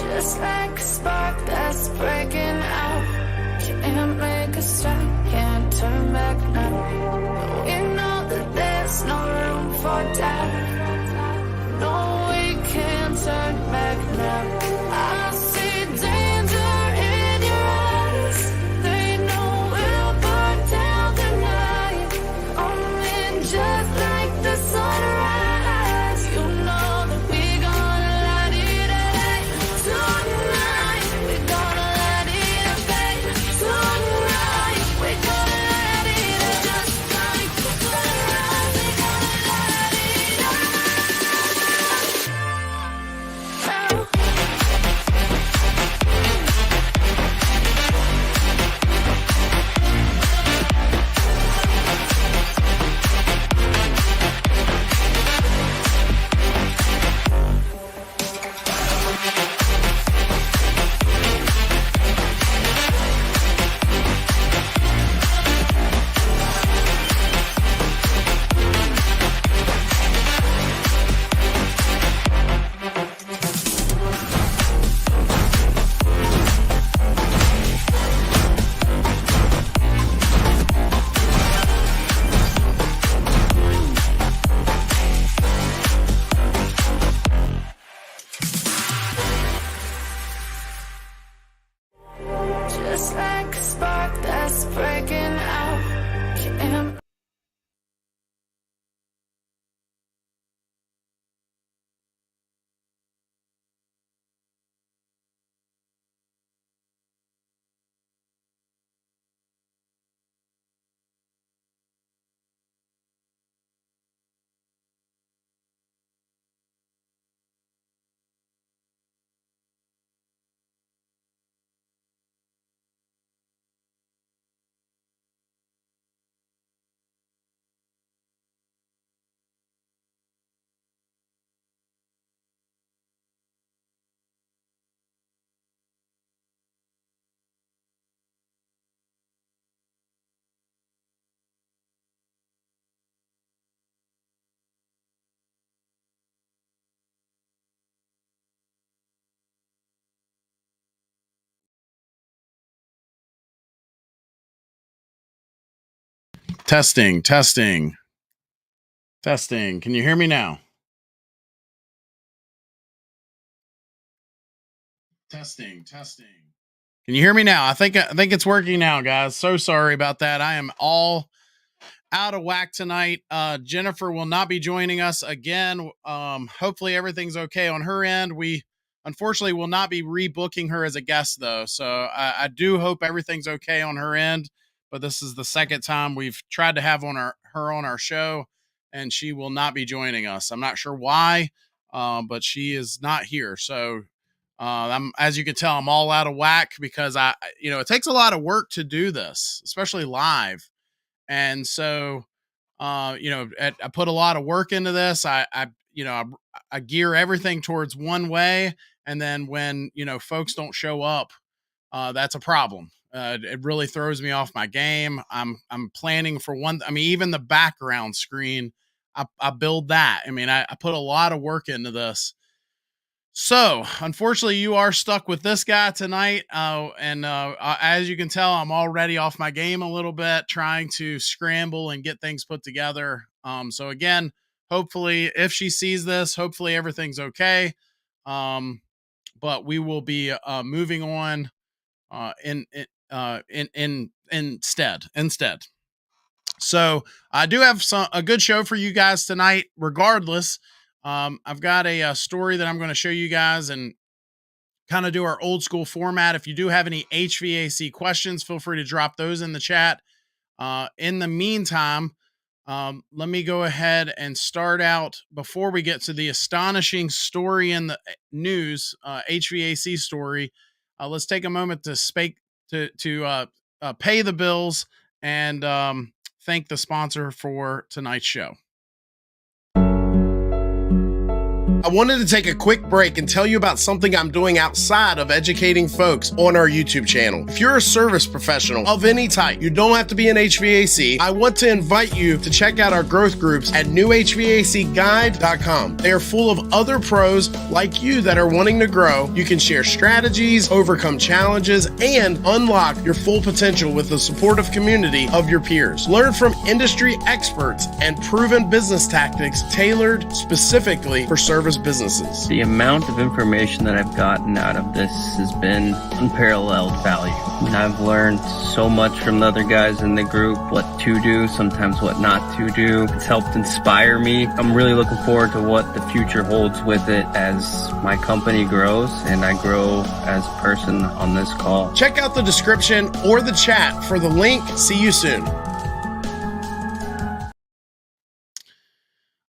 Just like a spark that's breaking out. Can't make a stop, can't turn back now. We know that there's no room for doubt. No, we can't turn back now. I see danger in your eyes. They know we'll burn down the night. Only just like the sunrise. You know that we gonna light it up tonight. We gonna light it up, baby. Tonight we gonna light it up just like the sunrise. We gonna light it up now. Just like a spark that's breaking out. Can't Testing, testing, testing. Can you hear me now? Testing, testing. Can you hear me now? I think it's working now, guys. So sorry about that. I am all out of whack tonight. Jennifer will not be joining us again. Hopefully everything's okay on her end. We unfortunately will not be rebooking her as a guest though. So I do hope everything's okay on her end. But this is the second time we've tried to have her on our show, and she will not be joining us. I'm not sure why, but she is not here. So as you can tell, I'm all out of whack because it takes a lot of work to do this, especially live. And so, I put a lot of work into this. I gear everything towards one way. And then when, folks don't show up, that's a problem. It really throws me off my game. I'm planning for one. I mean, even the background screen, I build that. I mean, I put a lot of work into this. So, unfortunately, you are stuck with this guy tonight. As you can tell, I'm already off my game a little bit, trying to scramble and get things put together. So again, hopefully, if she sees this, hopefully everything's okay. But we will be moving on instead. So I do have a good show for you guys tonight. Regardless, I've got a story that I'm going to show you guys and kind of do our old school format. If you do have any HVAC questions, feel free to drop those in the chat. In the meantime, let me go ahead and start out before we get to the astonishing story in the news, HVAC story. Let's take a moment to pay the bills and thank the sponsor for tonight's show. I wanted to take a quick break and tell you about something I'm doing outside of educating folks on our YouTube channel. If you're a service professional of any type, you don't have to be an HVAC, I want to invite you to check out our growth groups at newhvacguide.com. They are full of other pros like you that are wanting to grow. You can share strategies, overcome challenges, and unlock your full potential with the supportive community of your peers. Learn from industry experts and proven business tactics tailored specifically for service businesses. The amount of information that I've gotten out of this has been unparalleled value. And I've learned so much from the other guys in the group, what to do, sometimes what not to do. It's helped inspire me. I'm really looking forward to what the future holds with it as my company grows and I grow as a person on this call. Check out the description or the chat for the link. See you soon.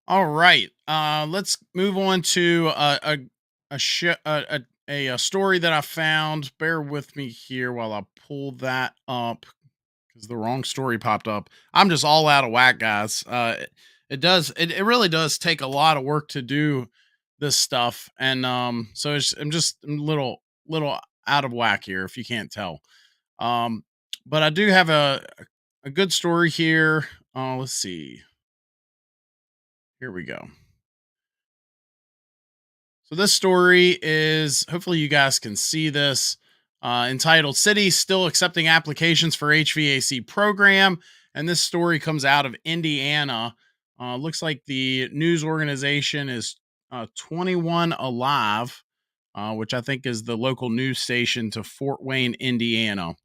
All right. Let's move on to a story that I found. Bear with me here while I pull that up because the wrong story popped up. I'm just all out of whack, guys. It really does take a lot of work to do this stuff, and so I'm a little out of whack here if you can't tell. But I do have a good story here. Let's see. Here we go. So this story is, hopefully you guys can see this, entitled "City Still Accepting Applications for HVAC Program." And this story comes out of Indiana. Looks like the news organization is 21 Alive, which I think is the local news station to Fort Wayne, Indiana.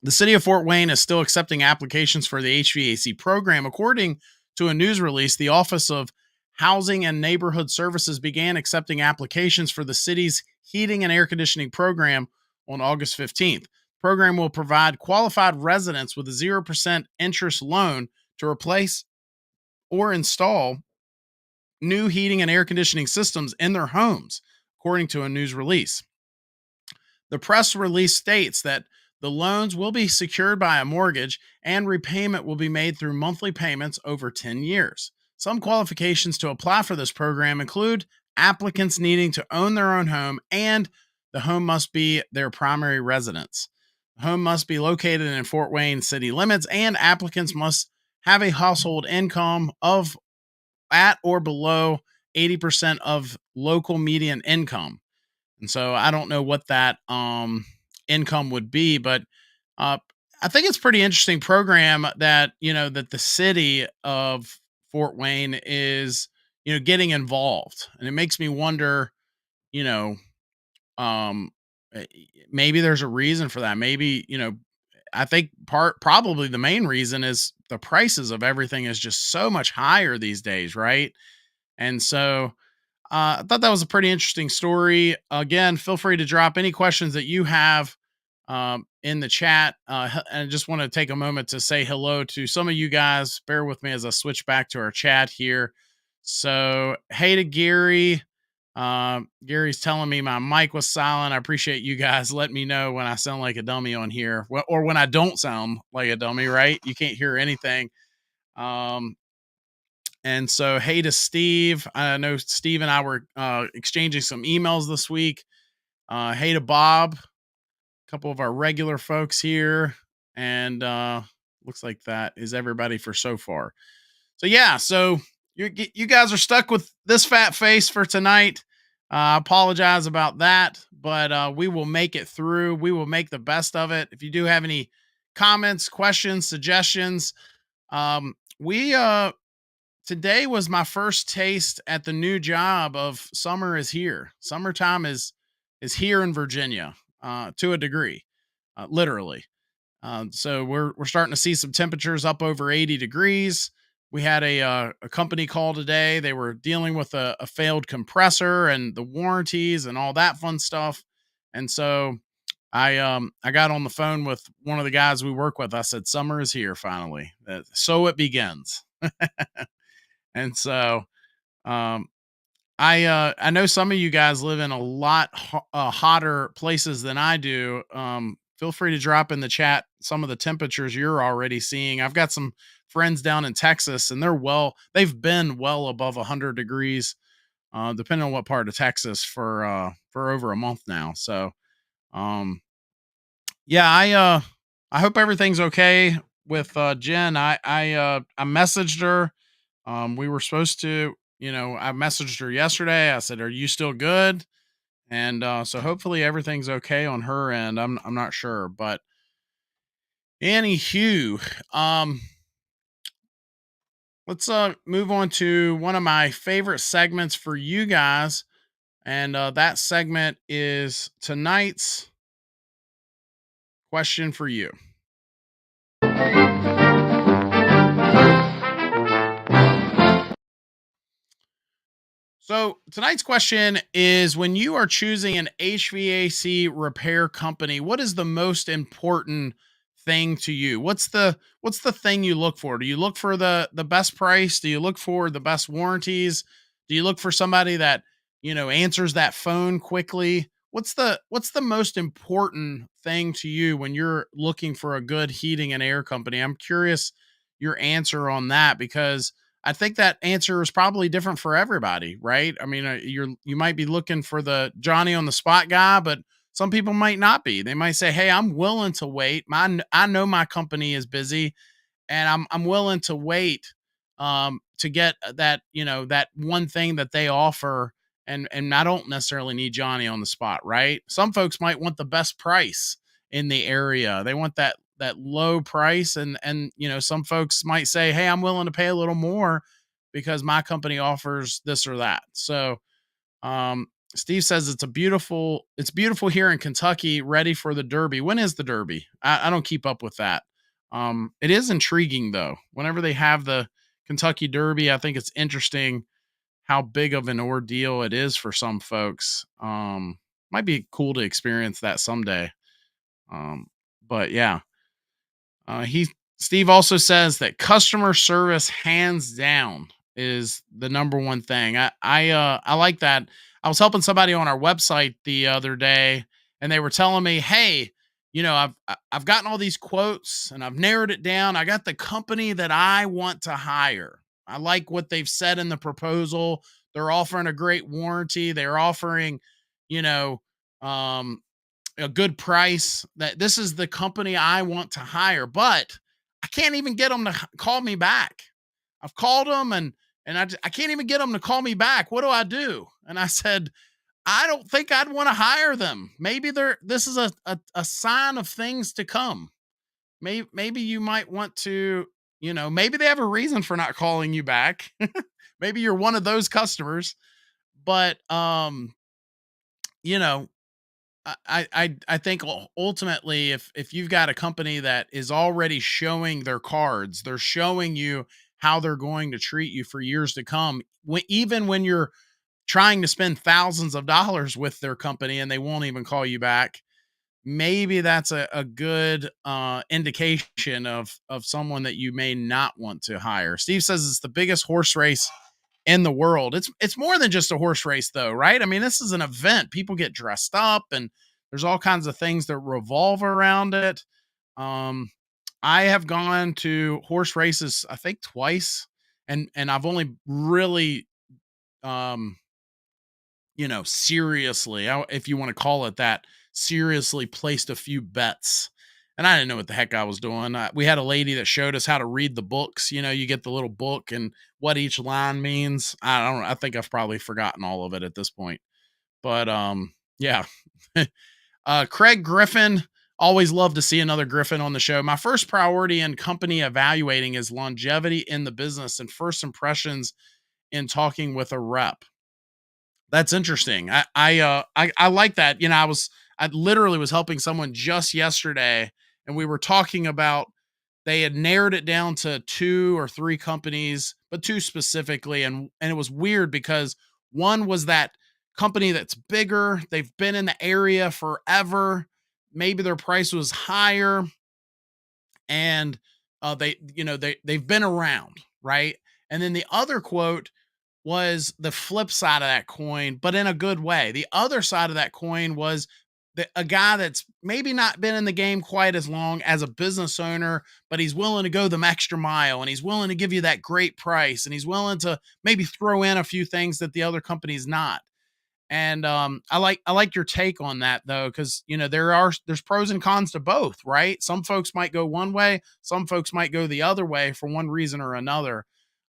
The city of Fort Wayne is still accepting applications for the HVAC program. According to a news release, the Office of Housing and Neighborhood Services began accepting applications for the city's heating and air conditioning program on August 15th. The program will provide qualified residents with a 0% interest loan to replace or install new heating and air conditioning systems in their homes, according to a news release. The press release states that the loans will be secured by a mortgage and repayment will be made through monthly payments over 10 years. Some qualifications to apply for this program include applicants needing to own their own home and the home must be their primary residence. The home must be located in Fort Wayne city limits and applicants must have a household income of at or below 80% of local median income. And so I don't know what that income would be, but I think it's pretty interesting program that, that the city of Fort Wayne is, getting involved. And it makes me wonder, you know, um, maybe there's a reason for that. Maybe, I think probably the main reason is the prices of everything is just so much higher these days. Right. And so, I thought that was a pretty interesting story. Again, feel free to drop any questions that you have in the chat. And I just want to take a moment to say hello to some of you guys. Bear with me as I switch back to our chat here. So, hey to Gary. Gary's telling me my mic was silent. I appreciate you guys letting me know when I sound like a dummy on here, or when I don't sound like a dummy, right? You can't hear anything. And so, hey to Steve. I know Steve and I were exchanging some emails this week. Hey to Bob, a couple of our regular folks here. And looks like that is everybody for so far. So, yeah, so you guys are stuck with this fat face for tonight. I apologize about that, but we will make it through. We will make the best of it. If you do have any comments, questions, suggestions, today was my first taste at the new job of summer is here. Summertime is here in Virginia, to a degree, literally. So we're starting to see some temperatures up over 80 degrees. We had a company call today. They were dealing with a failed compressor and the warranties and all that fun stuff. And so I got on the phone with one of the guys we work with. I said, "Summer is here finally. So it begins." And so, I know some of you guys live in a lot hotter places than I do. Feel free to drop in the chat some of the temperatures you're already seeing. I've got some friends down in Texas, and they've been well above 100 degrees depending on what part of Texas for over a month now. So, um, yeah, I hope everything's okay with Jen. I messaged her. We were supposed to, I messaged her yesterday. I said, "Are you still good?" And so hopefully everything's okay on her end. I'm not sure, but anywho, let's move on to one of my favorite segments for you guys, and that segment is tonight's question for you. So tonight's question is: when you are choosing an HVAC repair company, what is the most important thing to you? What's the thing you look for? Do you look for the best price? Do you look for the best warranties? Do you look for somebody that, answers that phone quickly? What's the most important thing to you when you're looking for a good heating and air company? I'm curious your answer on that, because I think that answer is probably different for everybody, right? I mean, you might be looking for the Johnny on the spot guy, but some people might not be. They might say, "Hey, I'm willing to wait. I know my company is busy, and I'm willing to wait to get that one thing that they offer, and I don't necessarily need Johnny on the spot, right?" Some folks might want the best price in the area. They want that low price, and some folks might say, "Hey, I'm willing to pay a little more because my company offers this or that." So Steve says it's beautiful here in Kentucky, ready for the Derby. When is the Derby? I don't keep up with that. It is intriguing though. Whenever they have the Kentucky Derby, I think it's interesting how big of an ordeal it is for some folks. Might be cool to experience that someday. But yeah, he Steve also says that customer service, hands down, is the number one thing. I like that. I was helping somebody on our website the other day, and they were telling me, "Hey, I've gotten all these quotes and I've narrowed it down. I got the company that I want to hire. I like what they've said in the proposal. They're offering a great warranty. They're offering, you know, um, a good price. That this is the company I want to hire, but I can't even get them to call me back. I've called them, and I can't even get them to call me back. What do I do?" And I said, "I don't think I'd want to hire them. Maybe this is a sign of things to come. Maybe you might want to, maybe they have a reason for not calling you back. Maybe you're one of those customers, but you know, I think ultimately, if you've got a company that is already showing their cards, they're showing you how they're going to treat you for years to come. Even when you're trying to spend thousands of dollars with their company and they won't even call you back, maybe that's a good indication of someone that you may not want to hire. Steve says it's the biggest horse race in the world. It's more than just a horse race though, right? I mean, this is an event. People get dressed up and there's all kinds of things that revolve around it. Um, I have gone to horse races, I think twice, and I've only really um seriously, if you want to call it that, seriously placed a few bets. And I didn't know what the heck I was doing. We had a lady that showed us how to read the books. You get the little book and what each line means. I don't know. I think I've probably forgotten all of it at this point. But yeah. Craig Griffin, always love to see another Griffin on the show. My first priority in company evaluating is longevity in the business and first impressions in talking with a rep. That's interesting. I like that. I literally was helping someone just yesterday, and we were talking about they had narrowed it down to 2 or 3 companies, but 2 specifically, and it was weird because one was that company that's bigger, they've been in the area forever, maybe their price was higher, and they've been around, right? And then the other quote was the flip side of that coin, but in a good way. The other side of that coin was a guy that's maybe not been in the game quite as long as a business owner, but he's willing to go the extra mile and he's willing to give you that great price and he's willing to maybe throw in a few things that the other company's not. And I like your take on that though, because there's pros and cons to both, right? Some folks might go one way, some folks might go the other way for one reason or another.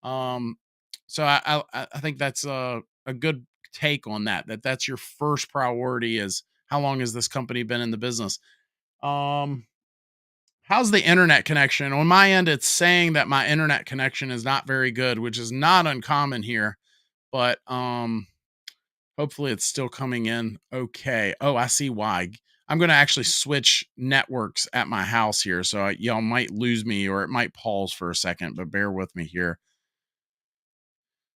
Um, so I think that's a good take on that. That's your first priority is how long has this company been in the business? Um, how's the internet connection? On my end, it's saying that my internet connection is not very good, which is not uncommon here, but hopefully it's still coming in okay. Oh, I see why. I'm going to actually switch networks at my house here. So y'all might lose me or it might pause for a second, but bear with me here.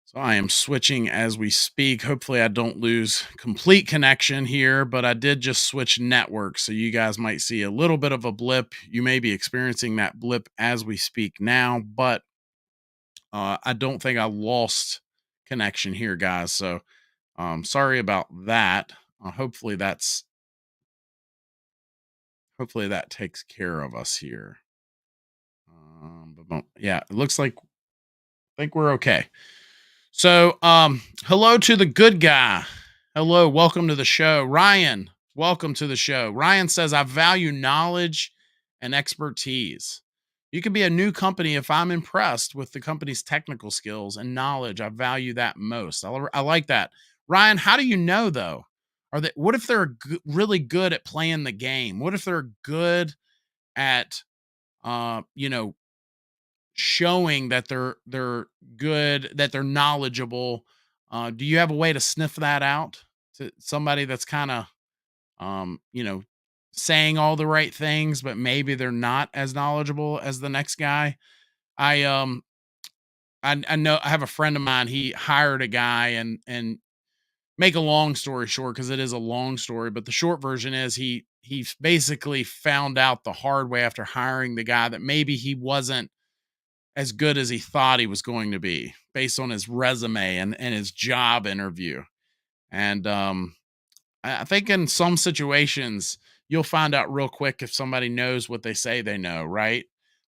So I am switching as we speak. Hopefully I don't lose complete connection here, but I did just switch networks. So you guys might see a little bit of a blip. You may be experiencing that blip as we speak now, but I don't think I lost connection here, guys. So sorry about that. Hopefully that takes care of us here. Yeah, it looks like I think we're okay. So, hello to the good guy. Hello, welcome to the show. Ryan, welcome to the show. Ryan says, I value knowledge and expertise. You can be a new company if I'm impressed with the company's technical skills and knowledge. I value that most. I like that. Ryan, how do you know though? What if they're really good at playing the game? What if they're good at, you know, showing that they're good, that they're knowledgeable? Do you have a way to sniff that out to somebody that's kind of you know, saying all the right things, but maybe they're not as knowledgeable as the next guy? I I know I have a friend of mine, he hired a guy and make a long story short, because it is a long story, but the short version is he basically found out the hard way after hiring the guy that maybe he wasn't as good as he thought he was going to be based on his resume and his job interview. And I think in some situations, you'll find out real quick if somebody knows what they say they know, right?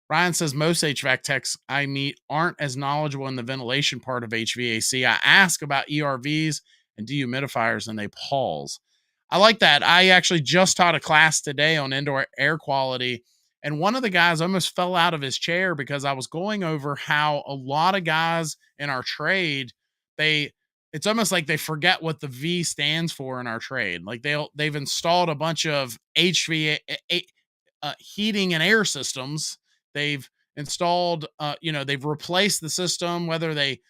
Ryan says most HVAC techs I meet aren't as knowledgeable in the ventilation part of HVAC. I ask about ERVs and dehumidifiers and they pause. I like that. I actually just taught a class today on indoor air quality, and one of the guys almost fell out of his chair because I was going over how a lot of guys in our trade, they it's almost like they forget what the V stands for in our trade. Like they've installed a bunch of HVAC heating and air systems. They've installed, they've replaced the system, whether they,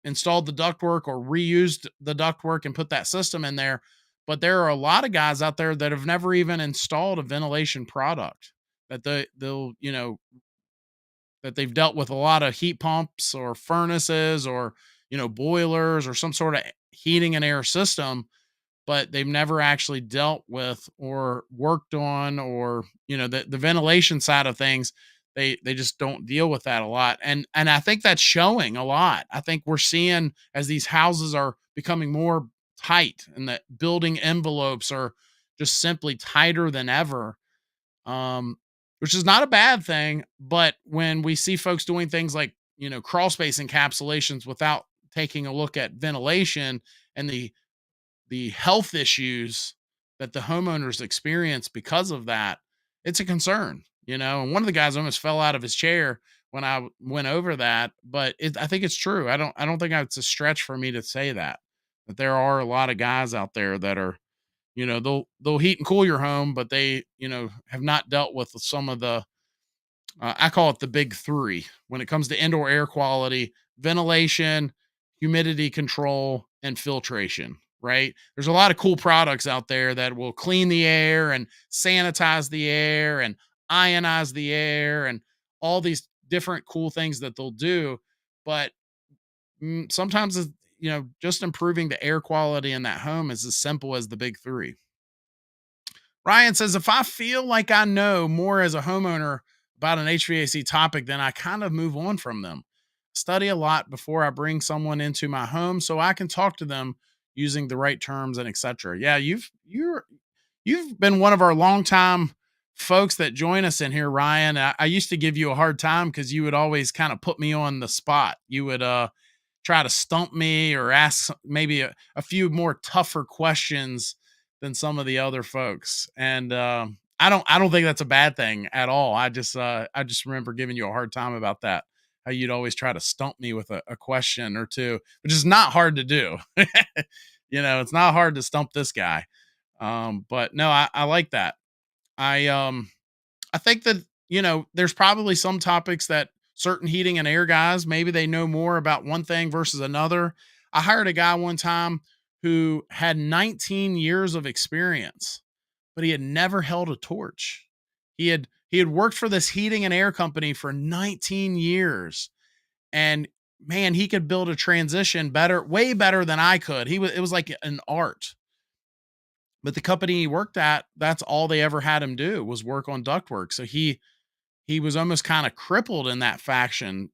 installed the ductwork or reused the ductwork and put that system in there. But there are a lot of guys out there that have never even installed a ventilation product, that that they've dealt with a lot of heat pumps or furnaces or, boilers or some sort of heating and air system, but they've never actually dealt with or worked on, or the ventilation side of things. They just don't deal with that a lot, and I think that's showing a lot. I think we're seeing, as these houses are becoming more tight and the building envelopes are just simply tighter than ever, which is not a bad thing. But when we see folks doing things like crawl space encapsulations without taking a look at ventilation and the health issues that the homeowners experience because of that, it's a concern. And one of the guys almost fell out of his chair when I went over that, but I think it's true. I don't think it's a stretch for me to say that there are a lot of guys out there that are, they'll heat and cool your home, but they, have not dealt with some of the, I call it the big three when it comes to indoor air quality: ventilation, humidity control, and filtration. Right? There's a lot of cool products out there that will clean the air and sanitize the air and ionize the air and all these different cool things that they'll do. But sometimes, just improving the air quality in that home is as simple as the big three. Ryan says, if I feel like I know more as a homeowner about an HVAC topic, then I kind of move on from them. Study a lot before I bring someone into my home so I can talk to them using the right terms and etc. Yeah, you've been one of our longtime folks that join us in here, Ryan. I used to give you a hard time because you would always kind of put me on the spot. You would try to stump me or ask maybe a few more tougher questions than some of the other folks. And I don't think that's a bad thing at all. I just remember giving you a hard time about that. How you'd always try to stump me with a question or two, which is not hard to do. It's not hard to stump this guy. But no, I like that. I think that, there's probably some topics that certain heating and air guys, maybe they know more about one thing versus another. I hired a guy one time who had 19 years of experience, but he had never held a torch. He had worked for this heating and air company for 19 years, and man, he could build a transition better, way better than I could. It was like an art. But the company he worked at, that's all they ever had him do was work on ductwork. So he was almost kind of crippled in that faction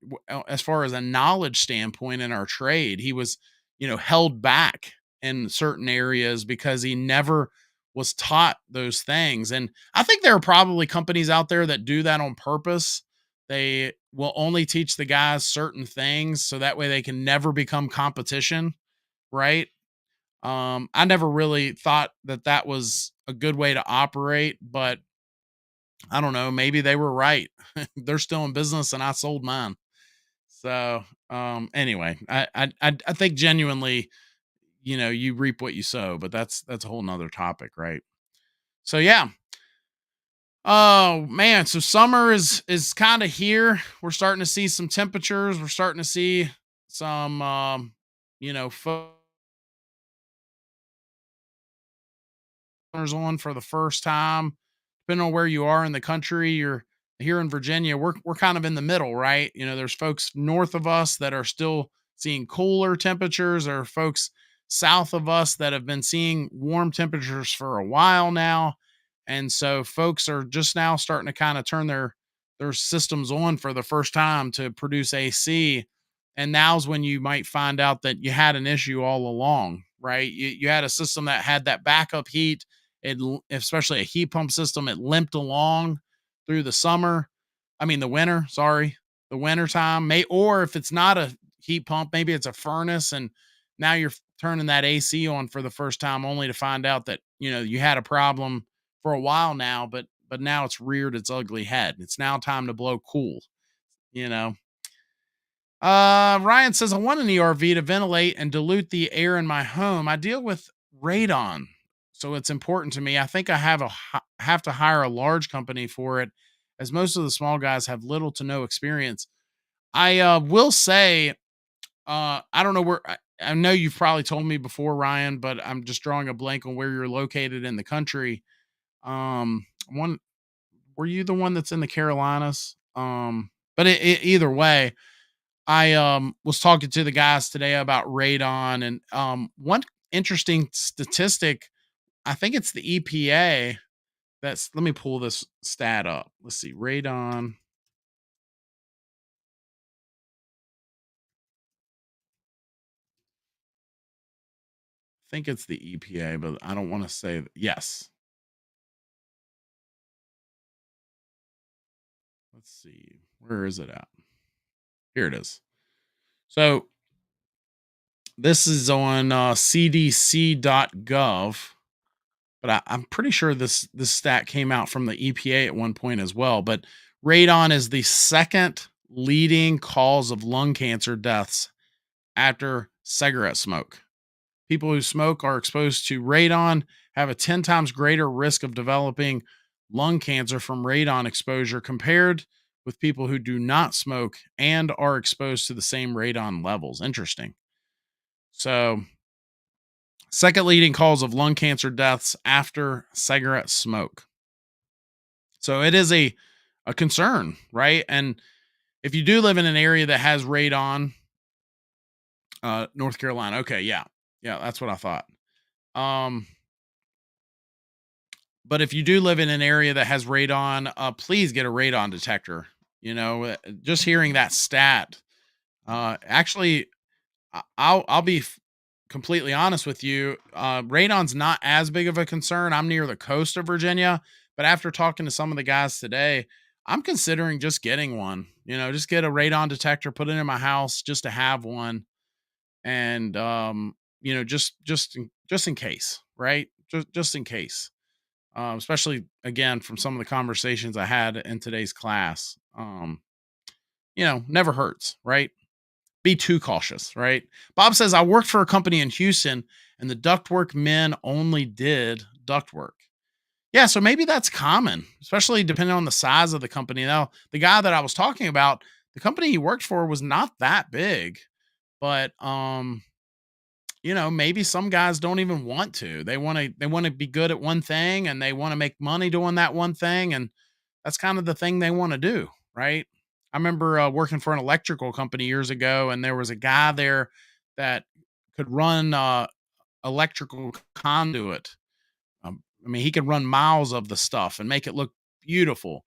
as far as a knowledge standpoint in our trade. He was, held back in certain areas because he never was taught those things. And I think there are probably companies out there that do that on purpose. They will only teach the guys certain things so that way they can never become competition, right? I never really thought that that was a good way to operate, but I don't know, maybe they were right. They're still in business and I sold mine. So, anyway, I think genuinely, you reap what you sow, but that's a whole nother topic, right? So yeah. Oh man, so summer is kind of here. We're starting to see some temperatures. We're starting to see some you know, on for the first time. Depending on where you are in the country, you're here in Virginia, we're kind of in the middle, right? There's folks north of us that are still seeing cooler temperatures, or folks south of us that have been seeing warm temperatures for a while now. And so folks are just now starting to kind of turn their systems on for the first time to produce AC. And now's when you might find out that you had an issue all along, right? You had a system that had that backup heat, especially a heat pump system, it limped along through the summer. I mean, the winter, sorry, the winter time or if it's not a heat pump, maybe it's a furnace. And now you're turning that AC on for the first time only to find out that, you had a problem for a while now, but now it's reared its ugly head. It's now time to blow cool, you know. Ryan says, I want an ERV to ventilate and dilute the air in my home. I deal with radon, so it's important to me. I think I have to hire a large company for it, as most of the small guys have little to no experience. I will say, I don't know where. I know you've probably told me before, Ryan, but I'm just drawing a blank on where you're located in the country. One, were you the one that's in the Carolinas? But either way, I was talking to the guys today about radon, and one interesting statistic, I think it's the EPA let me pull this stat up. Let's see, radon. I think it's the EPA, but I don't want to say yes. Let's see. Where is it at? Here it is. So this is on cdc.gov, but I'm pretty sure this stat came out from the EPA at one point as well. But radon is the second leading cause of lung cancer deaths after cigarette smoke. People who smoke are exposed to radon have a 10 times greater risk of developing lung cancer from radon exposure compared with people who do not smoke and are exposed to the same radon levels. Interesting. So, second leading cause of lung cancer deaths after cigarette smoke. So it is a concern, right? And if you do live in an area that has radon, North Carolina, okay, yeah, that's what I thought. But if you do live in an area that has radon, please get a radon detector. Just hearing that stat, actually, I'll be completely honest with you, radon's not as big of a concern. I'm near the coast of Virginia, but after talking to some of the guys today, I'm considering just getting one. Just get a radon detector, put it in my house just to have one, and just in case, right? Just in case. Especially again from some of the conversations I had in today's class. Never hurts, right? Be too cautious, right? Bob says, I worked for a company in Houston and the ductwork men only did ductwork. Yeah, so maybe that's common, especially depending on the size of the company. Now, the guy that I was talking about, the company he worked for was not that big, but maybe some guys don't even want to. They want to be good at one thing and they want to make money doing that one thing, and that's kind of the thing they want to do, right? I remember working for an electrical company years ago, and there was a guy there that could run electrical conduit. He could run miles of the stuff and make it look beautiful.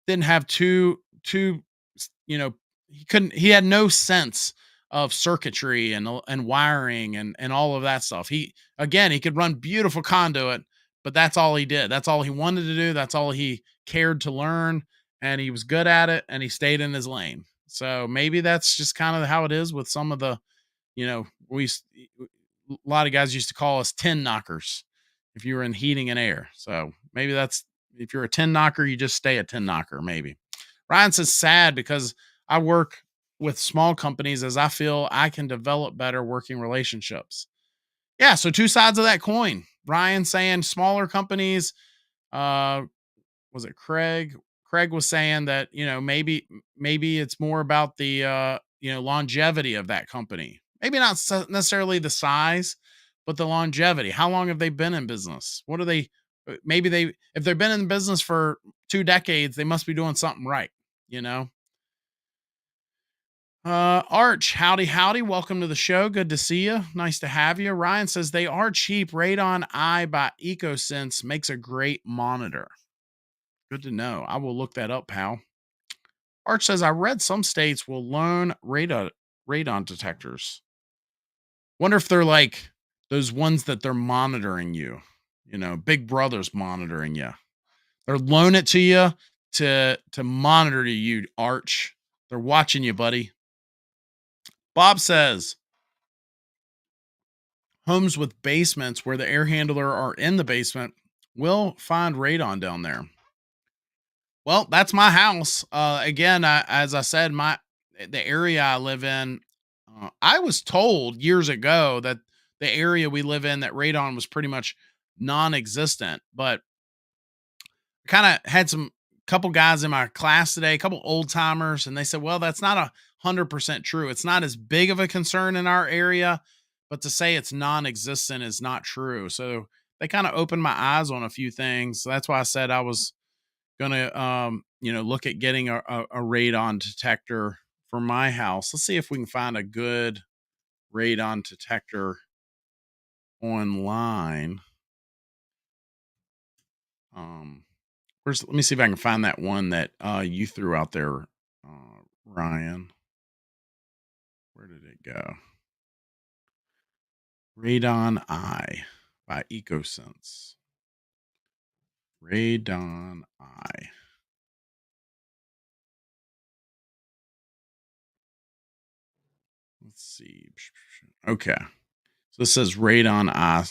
Didn't have two, you know, he had no sense of circuitry and wiring and all of that stuff. He could run beautiful conduit, but that's all he did. That's all he wanted to do. That's all he cared to learn, and he was good at it, and he stayed in his lane. So maybe that's just kind of how it is with some of the, a lot of guys used to call us tin knockers if you were in heating and air. So maybe that's, if you're a tin knocker, you just stay a tin knocker. Maybe. Ryan says, sad because I work with small companies as I feel I can develop better working relationships. Yeah. So two sides of that coin. Ryan saying smaller companies, was it Craig? Craig was saying that, maybe it's more about the, longevity of that company. Maybe not necessarily the size, but the longevity. How long have they been in business? What are they? If they've been in business for 2 decades, they must be doing something right. Arch, howdy. Welcome to the show. Good to see you. Nice to have you. Ryan says they are cheap. Radon Eye by EcoSense makes a great monitor. Good to know. I will look that up, pal. Arch says I read some states will loan radon detectors. Wonder if they're like those ones that they're monitoring you. Big Brother's monitoring you. They're loaning it to you to monitor you, Arch. They're watching you, buddy. Bob says homes with basements where the air handler are in the basement will find radon down there. Well, that's my house. Again, as I said, the area I live in, I was told years ago that the area we live in, that radon was pretty much non-existent, but kind of had some couple guys in my class today, a couple old timers, and they said, well, that's not 100% true. It's not as big of a concern in our area, but to say it's non-existent is not true. So they kind of opened my eyes on a few things. So that's why I said I was gonna look at getting a radon detector for my house. Let's see if we can find a good radon detector online. Let me see if I can find that one that you threw out there, Ryan. Where did it go? Radon Eye by EcoSense. Radon Eye. Let's see. Okay. So this says Radon Eye.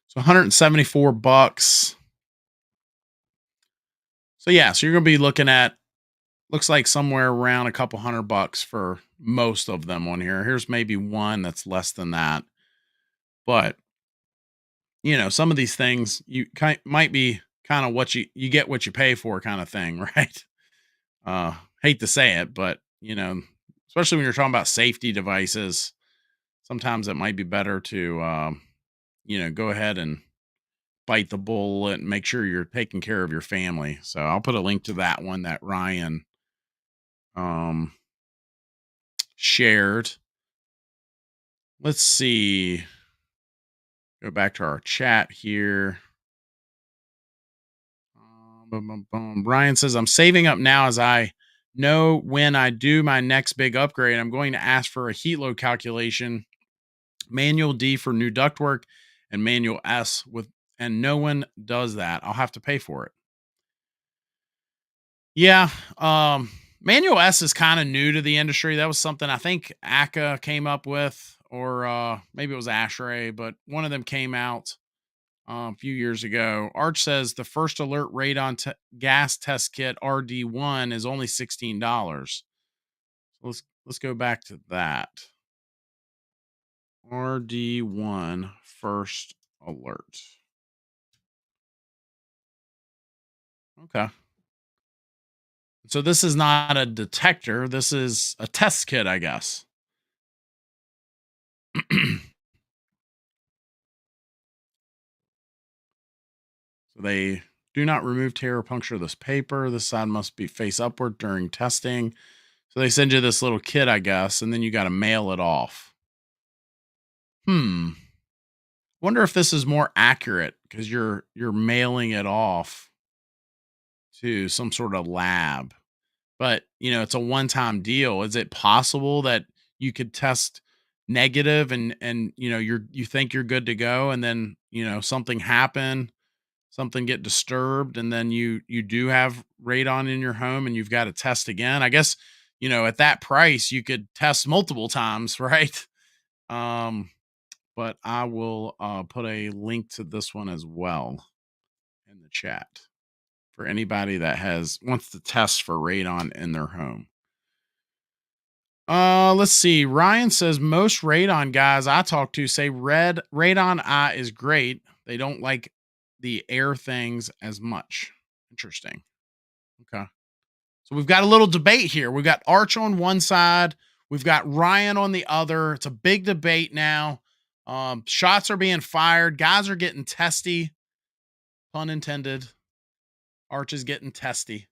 So $174. So yeah, so you're going to be looking at, looks like somewhere around a couple $100 for most of them on here. Here's maybe one that's less than that. But, some of these things might be kind of what you get what you pay for kind of thing, right? Hate to say it, but, especially when you're talking about safety devices, sometimes it might be better to, go ahead and bite the bullet and make sure you're taking care of your family. So I'll put a link to that one that Ryan shared. Let's see. Go back to our chat here. Brian says, I'm saving up now as I know when I do my next big upgrade, I'm going to ask for a heat load calculation Manual D for new ductwork and manual S and no one does that. I'll have to pay for it. Yeah, manual S is kind of new to the industry. That was something I think ACA came up with, or maybe it was ASHRAE, but one of them came out a few years ago. Arch says the first alert radon gas test kit RD1 is only $16. Let's go back to that. RD1 first alert. Okay. So this is not a detector. This is a test kit, I guess. So they do not remove, tear, or puncture this paper. This side must be face upward during testing. So they send you this little kit, I guess, and then you got to mail it off. Wonder if this is more accurate because you're mailing it off to some sort of lab. But, it's a one-time deal. Is it possible that you could test negative and you think you're good to go, and then, something happen, something get disturbed, and then you do have radon in your home and you've got to test again? I guess, at that price you could test multiple times, right? But I will put a link to this one as well in the chat for anybody that wants to test for radon in their home. Let's see. Ryan says most radon guys I talk to say radon eye is great. They don't like the air things as much. Interesting. Okay. So we've got a little debate here. We've got Arch on one side. We've got Ryan on the other. It's a big debate now. Shots are being fired. Guys are getting testy. Pun intended. Arch is getting testy.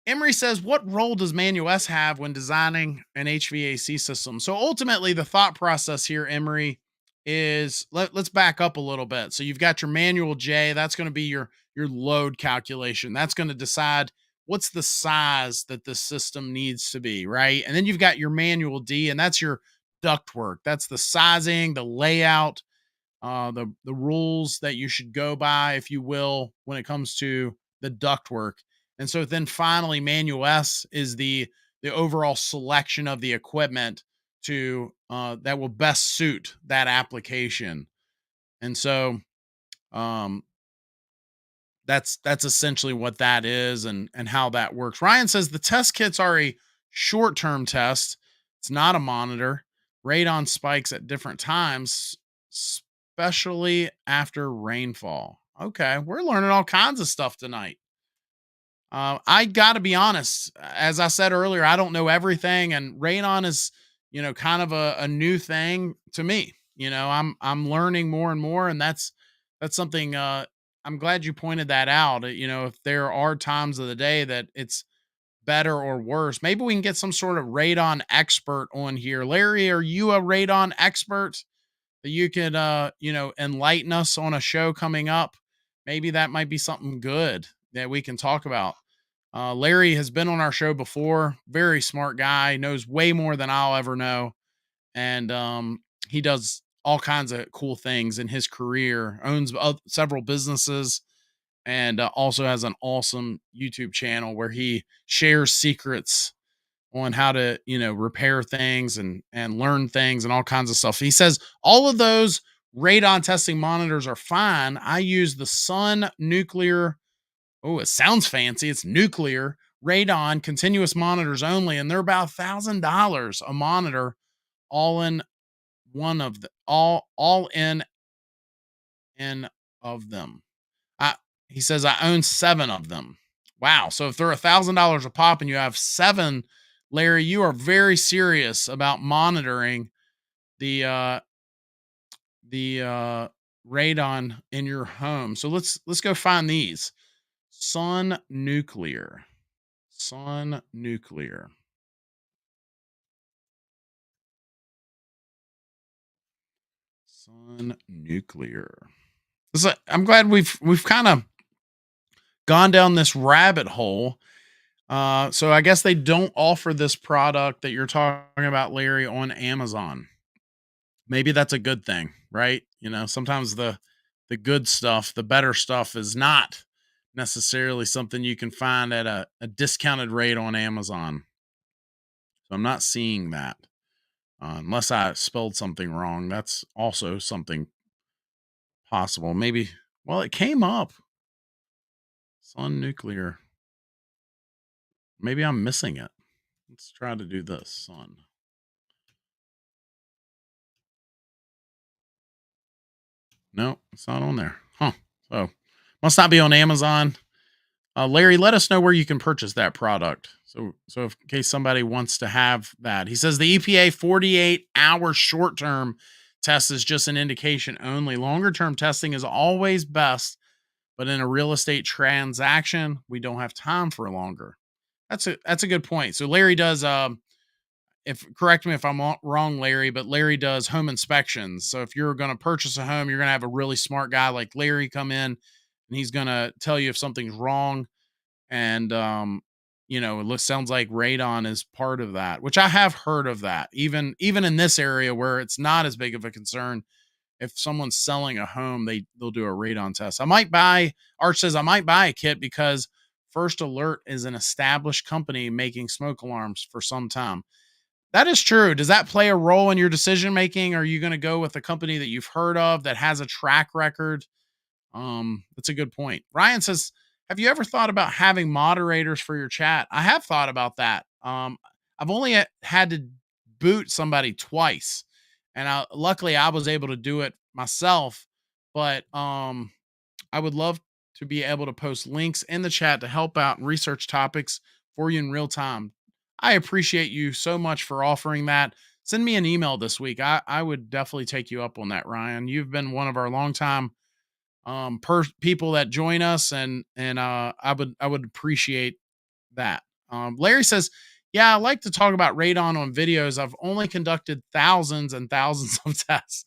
Emery says, what role does Manual S have when designing an HVAC system? So ultimately, the thought process here, Emery, is let's back up a little bit. So you've got your Manual J. That's going to be your load calculation. That's going to decide what's the size that the system needs to be, right? And then you've got your Manual D, and that's your ductwork. That's the sizing, the layout, the rules that you should go by, if you will, when it comes to the ductwork. And so then finally, Manual S is the overall selection of the equipment to that will best suit that application. And so that's essentially what that is and how that works. Ryan says the test kits are a short-term test. It's not a monitor. Radon spikes at different times, especially after rainfall. Okay, we're learning all kinds of stuff tonight. I got to be honest. As I said earlier, I don't know everything, and radon is, kind of a new thing to me. I'm learning more and more, and that's something. I'm glad you pointed that out. If there are times of the day that it's better or worse, maybe we can get some sort of radon expert on here. Larry, are you a radon expert that you could, enlighten us on a show coming up? Maybe that might be something good that we can talk about. Larry has been on our show before. Very smart guy, knows way more than I'll ever know. And he does all kinds of cool things in his career, owns several businesses, and also has an awesome YouTube channel where he shares secrets on how to, repair things and learn things and all kinds of stuff. He says all of those radon testing monitors are fine. I use the Sun Nuclear. Oh, it sounds fancy. It's nuclear radon continuous monitors only, and they're about $1,000 a monitor, all in one of the all in of them. He says I own 7 of them. Wow. So if they're $1,000 a pop and you have 7, Larry, you are very serious about monitoring the radon in your home. So let's go find these. Sun Nuclear. Sun Nuclear. Sun Nuclear. I'm glad we've kind of gone down this rabbit hole. So I guess they don't offer this product that you're talking about, Larry, on Amazon. maybe that's a good thing, right? Sometimes the good stuff, the better stuff is not necessarily something you can find at a discounted rate on Amazon. So I'm not seeing that. Unless I spelled something wrong. That's also something possible. Maybe, well, it came up. Sun Nuclear. Maybe I'm missing it. Let's try to do this. Sun. No, it's not on there. Huh. So must not be on Amazon. Larry, let us know where you can purchase that product. So if, in case somebody wants to have that. He says the EPA 48-hour short-term test is just an indication only. Longer-term testing is always best, but in a real estate transaction, we don't have time for longer. That's a good point. So Larry does if correct me if I'm wrong, Larry, but Larry does home inspections. So if you're going to purchase a home, you're going to have a really smart guy like Larry come in, and he's going to tell you if something's wrong. And sounds like radon is part of that, which I have heard of that. Even in this area where it's not as big of a concern, if someone's selling a home, they'll do a radon test. Arch says I might buy a kit because First Alert is an established company making smoke alarms for some time. That is true. Does that play a role in your decision making? Are you going to go with a company that you've heard of that has a track record? That's a good point. Ryan says, have you ever thought about having moderators for your chat? I have thought about that. I've only had to boot somebody twice, and luckily I was able to do it myself. But I would love to be able to post links in the chat to help out and research topics for you in real time. I appreciate you so much for offering that. Send me an email this week. I would definitely take you up on that, Ryan. You've been one of our longtime people that join us, and I would appreciate that. Larry says, yeah, I like to talk about radon on videos. I've only conducted thousands and thousands of tests.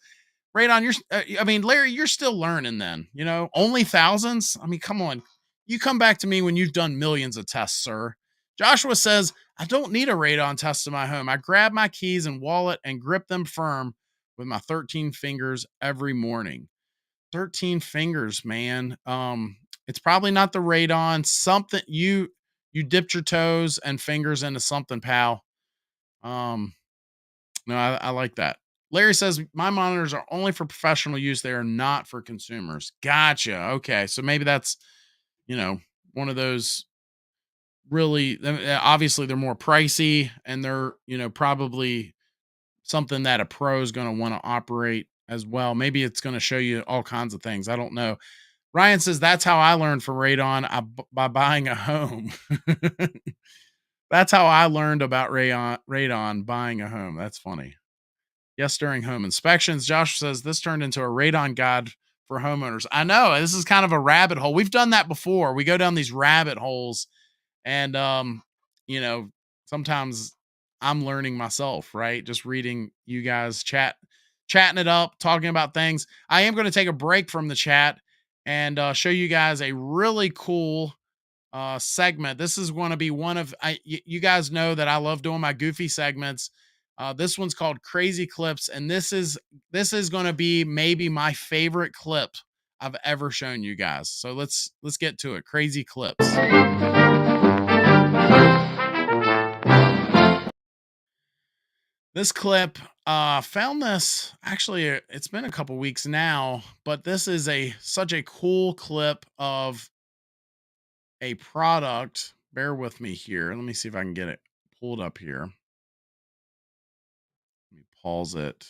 Radon, Larry, you're still learning then, only thousands. I mean, come on, you come back to me when you've done millions of tests, sir. Joshua says, I don't need a radon test in my home. I grab my keys and wallet and grip them firm with my 13 fingers every morning. 13 fingers, man. It's probably not the radon. Something you dipped your toes and fingers into something, pal. No, I like that. Larry says my monitors are only for professional use. They are not for consumers. Gotcha. Okay, so maybe that's one of those. Really, obviously they're more pricey, and they're probably something that a pro is going to want to operate as well. Maybe it's going to show you all kinds of things. I don't know. Ryan says that's how I learned from radon by buying a home. That's how I learned about radon buying a home. That's funny. Yes, during home inspections. Josh says this turned into a radon guide for homeowners. I know this is kind of a rabbit hole. We've done that before. We go down these rabbit holes, and sometimes I'm learning myself, right? Just reading you guys chatting it up, talking about things. I am going to take a break from the chat and show you guys a really cool segment. This is going to be one of you guys know that I love doing my goofy segments. This one's called Crazy Clips, and this is going to be maybe my favorite clip I've ever shown you guys. So let's get to it. Crazy Clips. This clip, found this, actually, it's been a couple weeks now, but this is such a cool clip of a product. Bear with me here. Let me see if I can get it pulled up here. Let me pause it.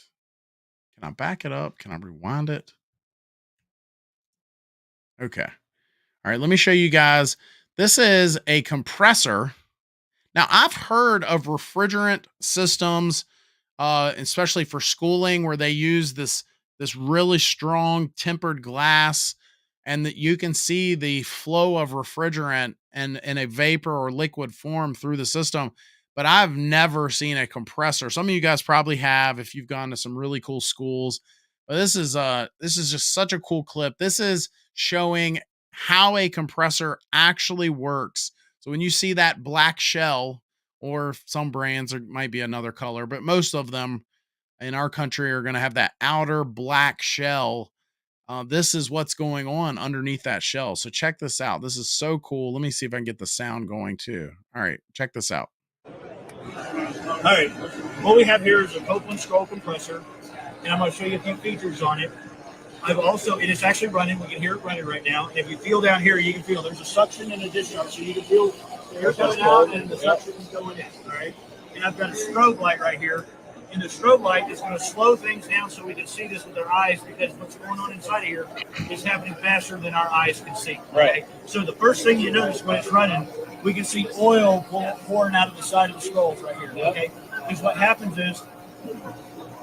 Can I back it up? Can I rewind it? Okay. All right, let me show you guys. This is a compressor. Now, I've heard of refrigerant systems, especially for schooling, where they use this really strong tempered glass, and that you can see the flow of refrigerant and in a vapor or liquid form through the system. But I've never seen a compressor. Some of you guys probably have if you've gone to some really cool schools. But this is just such a cool clip. This is showing how a compressor actually works. So when you see that black shell, or some brands, there might be another color, but most of them in our country are going to have that outer black shell. This is what's going on underneath that shell. So check this out. This is so cool. Let me see if I can get the sound going too. All right, check this out. All right, what we have here is a Copeland scroll compressor, and I'm going to show you a few features on it. I've also, it is actually running. We can hear it running right now. And if you feel down here, you can feel there's a suction and a discharge, so you can feel the air coming out and the suction is going in. All right, and I've got a strobe light right here. And the strobe light is going to slow things down so we can see this with our eyes, because what's going on inside of here is happening faster than our eyes can see. Okay? Right. So the first thing you notice when it's running, we can see oil pouring out of the side of the scrolls right here. Okay. Because what happens is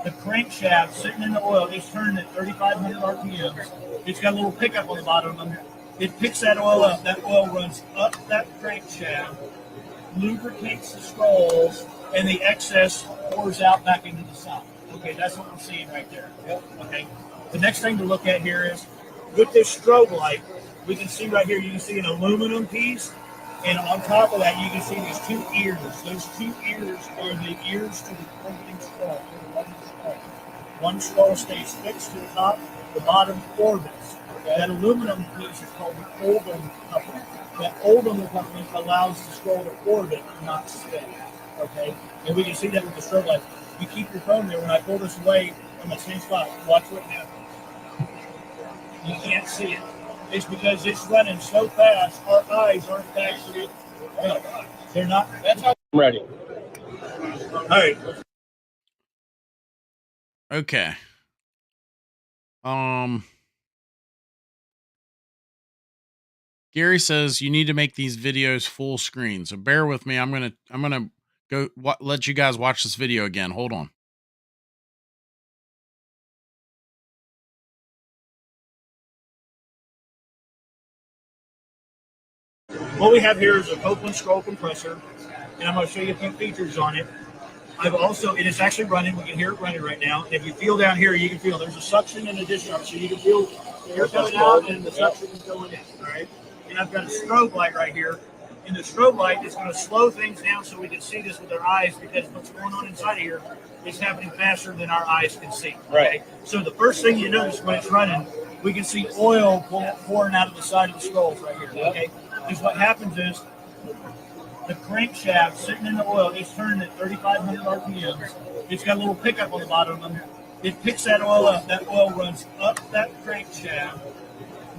the crankshaft sitting in the oil is turning at 3,500 RPMs. It's got a little pickup on the bottom of it. It picks that oil up. That oil runs up that crankshaft, lubricates the scrolls, and the excess pours out back into the side. Okay, that's what we're seeing right there. Yep. Okay. The next thing to look at here is with this strobe light, we can see right here, you can see an aluminum piece, and on top of that, you can see these two ears. Those two ears are the ears to the orbiting scroll. One scroll stays fixed to the top, the bottom orbits. Okay. That aluminum piece is called the Oldham coupling. That Oldham coupling allows the scroll to orbit, not spin. Okay, and we can see that with the strobe light. You keep your phone there. When I pull this away from the same spot, watch what happens. You can't see it. It's because it's running so fast, our eyes aren't actually. They're not. That's how I'm ready. All right. Okay. Gary says you need to make these videos full screen. So bear with me. I'm gonna go let you guys watch this video again. Hold on. What we have here is a Copeland scroll compressor, and I'm going to show you a few features on it. I've also, it is actually running. We can hear it running right now. And if you feel down here, you can feel there's a suction and a discharge, so you can feel the air coming out and the suction is going in. All right, and I've got a strobe light right here. And the strobe light is going to slow things down so we can see this with our eyes, because what's going on inside of here is happening faster than our eyes can see. Okay? Right. So the first thing you notice when it's running, we can see oil pouring out of the side of the scrolls right here. Yep. Okay. Because what happens is the crankshaft sitting in the oil is turning at 3,500 RPMs. It's got a little pickup on the bottom of it. It picks that oil up. That oil runs up that crankshaft,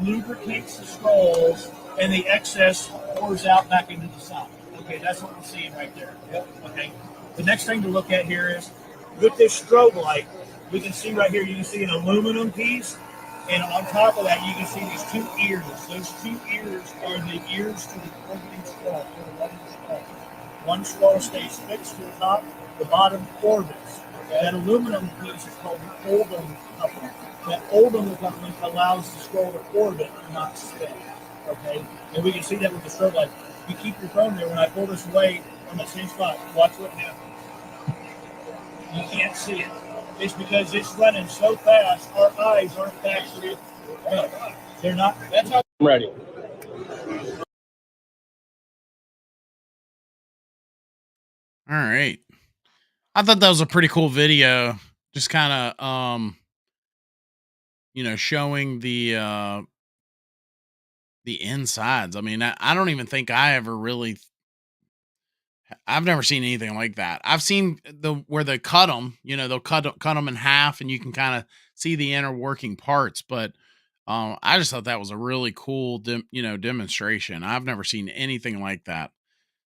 lubricates the scrolls, and the excess pours out back into the side. Okay, that's what we're seeing right there. Yep. Okay. The next thing to look at here is with this strobe light, we can see right here, you can see an aluminum piece, and on top of that, you can see these two ears. Those two ears are the ears to the orbiting scroll. One scroll stays fixed to the top, the bottom orbits. Okay. That aluminum piece is called the Oldham coupling. That Oldham coupling allows the scroll to orbit, not spin. Okay, and we can see that with the strobe light. You keep your phone there. When I pull this away from the same spot, watch what happens. You can't see it. It's because it's running so fast, our eyes aren't actually. They're not. That's how I'm ready. All right. I thought that was a pretty cool video. Just kind of showing the insides. I mean, I don't even think I ever really I've never seen anything like that. I've seen where they cut them, they'll cut them in half and you can kind of see the inner working parts, but I just thought that was a really cool demonstration. I've never seen anything like that.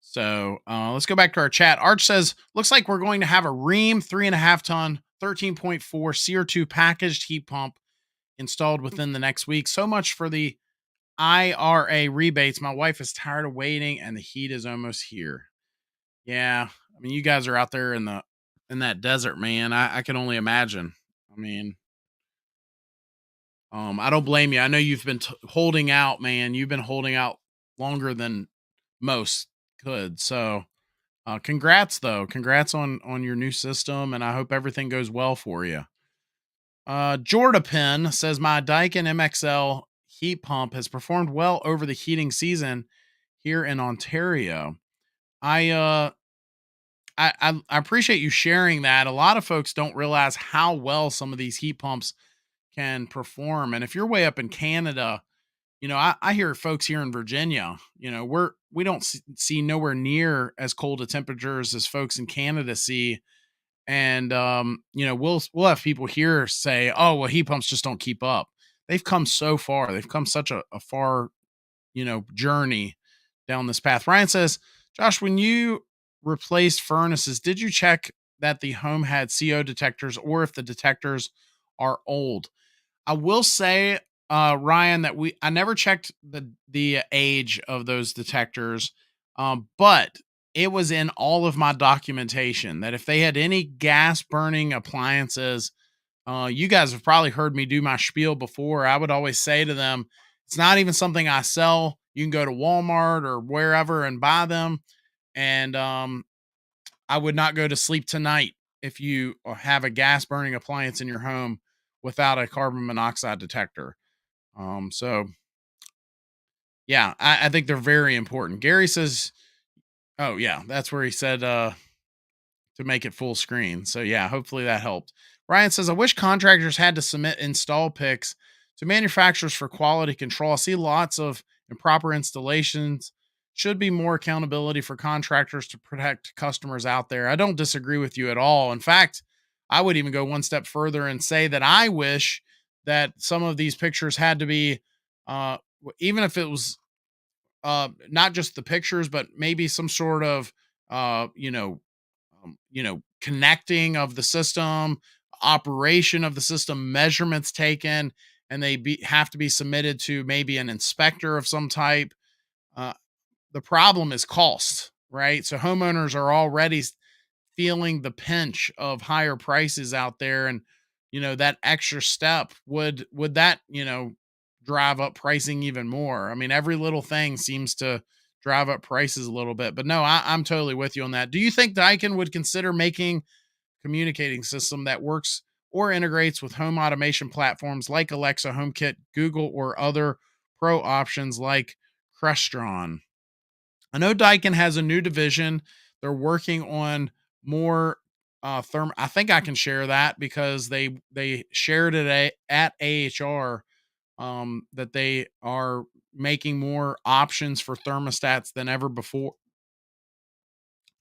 So let's go back to our chat. Arch says, looks like we're going to have a Ream 3.5 ton, 13.4 CO2 packaged heat pump installed within the next week. So much for the IRA rebates. My wife is tired of waiting and the heat is almost here. Yeah. I mean, you guys are out there in that desert, man. I can only imagine. I mean, I don't blame you. I know you've been holding out, man. You've been holding out longer than most could. So, congrats though. Congrats on your new system. And I hope everything goes well for you. Jordapen says my Daikin MXL heat pump has performed well over the heating season here in Ontario. I I appreciate you sharing that. A lot of folks don't realize how well some of these heat pumps can perform. And if you're way up in Canada, I hear folks here in Virginia, we don't see nowhere near as cold of temperatures as folks in Canada see. And we'll have people here say, "Oh, well, heat pumps just don't keep up." They've come so far. They've come such a far, journey down this path. Ryan says, "Josh, when you replaced furnaces, did you check that the home had CO detectors or if the detectors are old?" I will say, Ryan, that I never checked the age of those detectors, but it was in all of my documentation that if they had any gas burning appliances, you guys have probably heard me do my spiel before. I would always say to them, it's not even something I sell. You can go to Walmart or wherever and buy them. And I would not go to sleep tonight if you have a gas burning appliance in your home without a carbon monoxide detector. So yeah, I think they're very important. Gary says, oh yeah, that's where he said to make it full screen. So yeah, hopefully that helped. Ryan says, I wish contractors had to submit install pics to manufacturers for quality control. I see lots of improper installations. Should be more accountability for contractors to protect customers out there. I don't disagree with you at all. In fact, I would even go one step further and say that I wish that some of these pictures had to be, even if it was not just the pictures, but maybe some sort of, connecting of the system, operation of the system, measurements taken, and have to be submitted to maybe an inspector of some type. Uh, the problem is cost, right? So homeowners are already feeling the pinch of higher prices out there, and that extra step would that drive up pricing even more. I mean, every little thing seems to drive up prices a little bit. But no, I'm totally with you on that. Do you think Daikin would consider making communicating system that works or integrates with home automation platforms like Alexa, HomeKit, Google, or other pro options like Crestron? I know Daikin has a new division. They're working on more I think I can share that because they shared it at AHR, that they are making more options for thermostats than ever before.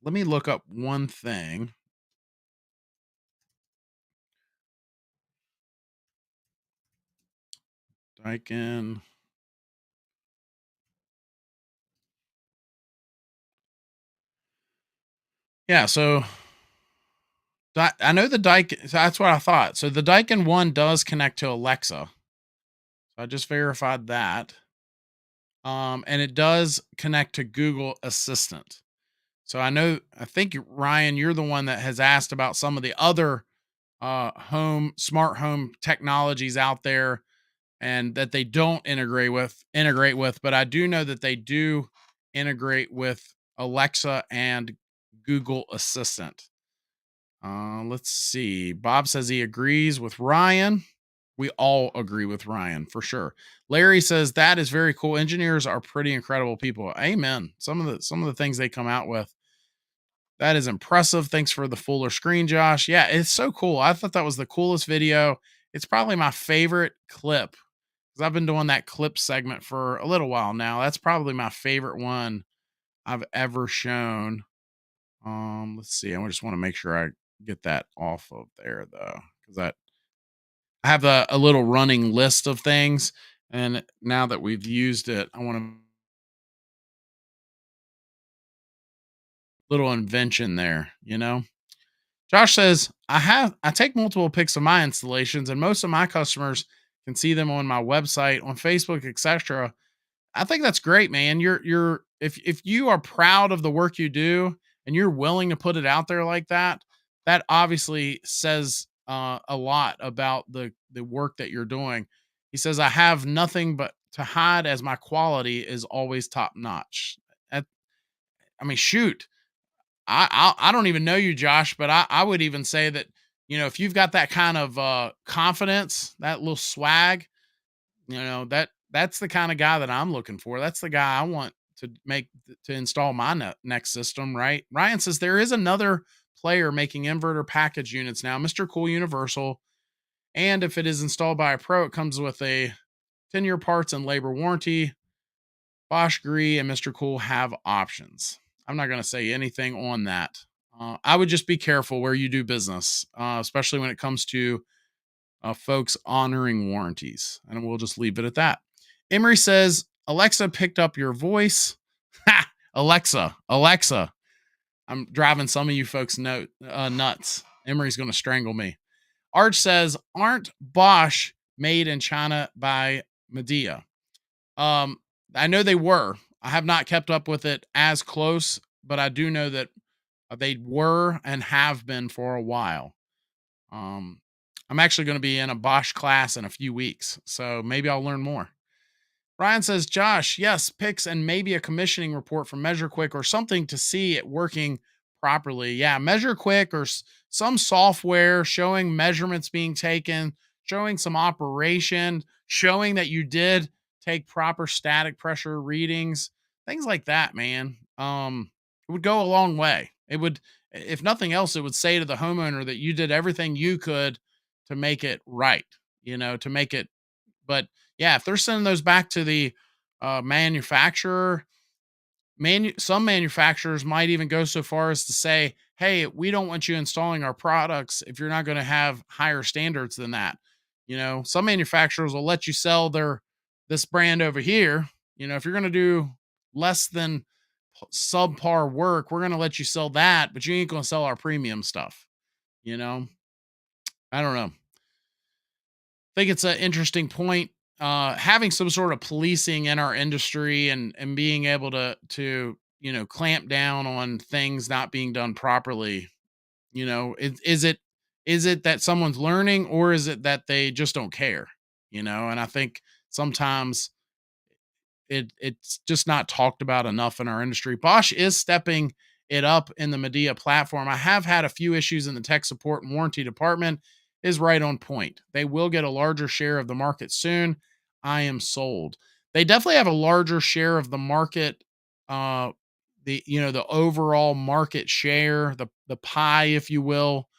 Let me look up one thing. Daikin. Yeah, so I know the Daikin. So that's what I thought. So the Daikin one does connect to Alexa. So I just verified that. And it does connect to Google Assistant. So I think Ryan, you're the one that has asked about some of the other smart home technologies out there and that they don't integrate with, but I do know that they do integrate with Alexa and Google Assistant. Let's see. Bob says he agrees with Ryan. We all agree with Ryan for sure. Larry says that is very cool. Engineers are pretty incredible people. Amen. Some of the things they come out with, that is impressive. Thanks for the fuller screen, Josh. Yeah, it's so cool. I thought that was the coolest video. It's probably my favorite clip because I've been doing that clip segment for a little while now. That's probably my favorite one I've ever shown. Let's see. I just want to make sure I get that off of there though, because I have a little running list of things, and now that we've used it, I want a little invention there. Josh says, I take multiple pics of my installations, and most of my customers can see them on my website, on Facebook, etc. I think that's great, man. If you are proud of the work you do and you're willing to put it out there like that, that obviously says a lot about the work that you're doing. He says, I have nothing but to hide as my quality is always top notch. I mean, shoot, I don't even know you, Josh, but I would even say that, if you've got that kind of confidence, that little swag, that's the kind of guy that I'm looking for. That's the guy I want to install my next system, right? Ryan says there is another player making inverter package units now, Mr. Cool Universal, and if it is installed by a pro, it comes with a 10-year parts and labor warranty. Bosch Gree and Mr. Cool have options. I'm not going to say anything on that. I would just be careful where you do business, especially when it comes to folks honoring warranties. And we'll just leave it at that. Emery says, Alexa picked up your voice. Ha! Alexa. I'm driving some of you folks nuts. Emery's going to strangle me. Arch says, aren't Bosch made in China by Medea? I know they were. I have not kept up with it as close, but I do know that they were and have been for a while. I'm actually going to be in a Bosch class in a few weeks, so maybe I'll learn more. Ryan says, Josh, yes, pics and maybe a commissioning report from MeasureQuick or something to see it working properly. Yeah, MeasureQuick or some software showing measurements being taken, showing some operation, showing that you did take proper static pressure readings, things like that, man. It would go a long way. It would, if nothing else, it would say to the homeowner that you did everything you could to make it right, to make it. But yeah, if they're sending those back to the manufacturer, some manufacturers might even go so far as to say, hey, we don't want you installing our products if you're not going to have higher standards than that. Some manufacturers will let you sell this brand over here. If you're going to do less than subpar work, we're going to let you sell that, but you ain't going to sell our premium stuff. I don't know. I think it's an interesting point. Having some sort of policing in our industry and being able to clamp down on things not being done properly. Is it that someone's learning, or is it that they just don't care? And I think sometimes it's just not talked about enough in our industry. Bosch is stepping it up in the Medea platform. I have had a few issues in the tech support and warranty department. Is right on point. They will get a larger share of the market soon. I am sold. They definitely have a larger share of the market. The overall market share, the pie, if you will.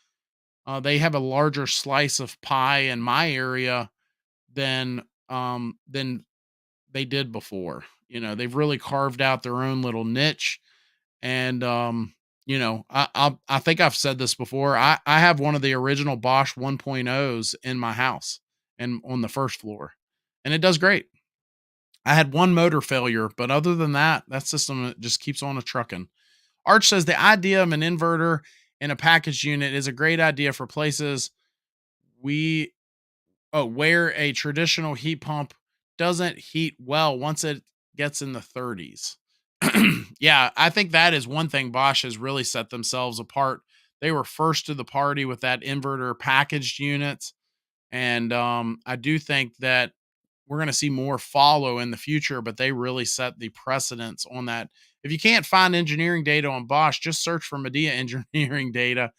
They have a larger slice of pie in my area than they did before. They've really carved out their own little niche. And I think I've said this before. I have one of the original Bosch 1.0s in my house and on the first floor, and it does great. I had one motor failure, but other than that system just keeps on a trucking. Arch says the idea of an inverter in a packaged unit is a great idea for places where a traditional heat pump doesn't heat well once it gets in the 30s. Yeah, I think that is one thing Bosch has really set themselves apart. They were first to the party with that inverter packaged units. And I do think that we're going to see more follow in the future, but they really set the precedence on that. If you can't find engineering data on Bosch, just search for Medea engineering data.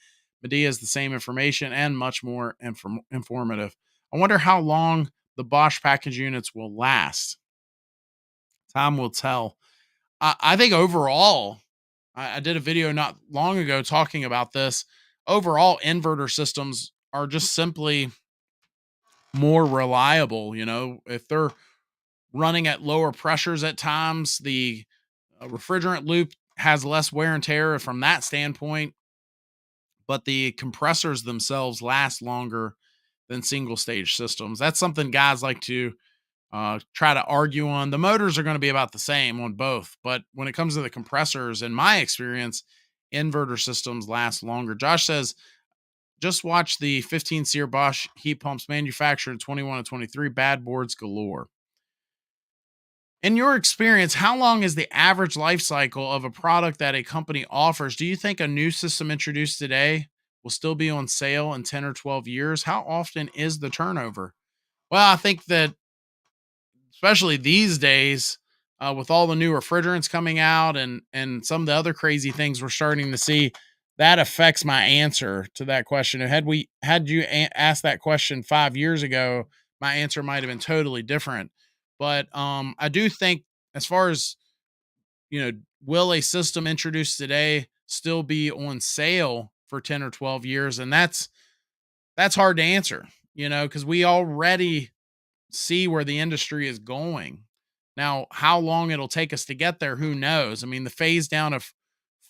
Medea is the same information and much more informative. I wonder how long the Bosch package units will last. Time will tell. I think overall, I did a video not long ago talking about this. Overall, inverter systems are just simply more reliable. If they're running at lower pressures at times, the refrigerant loop has less wear and tear from that standpoint, but the compressors themselves last longer than single stage systems. That's something guys like to try to argue on. The motors are going to be about the same on both, but when it comes to the compressors, in my experience, inverter systems last longer. Josh says, just watch the 15 SEER Bosch heat pumps manufactured in 21 and 23, bad boards galore. In your experience, how long is the average life cycle of a product that a company offers? Do you think a new system introduced today will still be on sale in 10 or 12 years? How often is the turnover? Well, I think that especially these days, with all the new refrigerants coming out and some of the other crazy things we're starting to see, that affects my answer to that question. Had you asked that question 5 years ago, my answer might have been totally different. But I do think, as far as will a system introduced today still be on sale for 10 or 12 years? And that's hard to answer, because we already see where the industry is going. Now, how long it'll take us to get there, who knows? I mean, the phase down of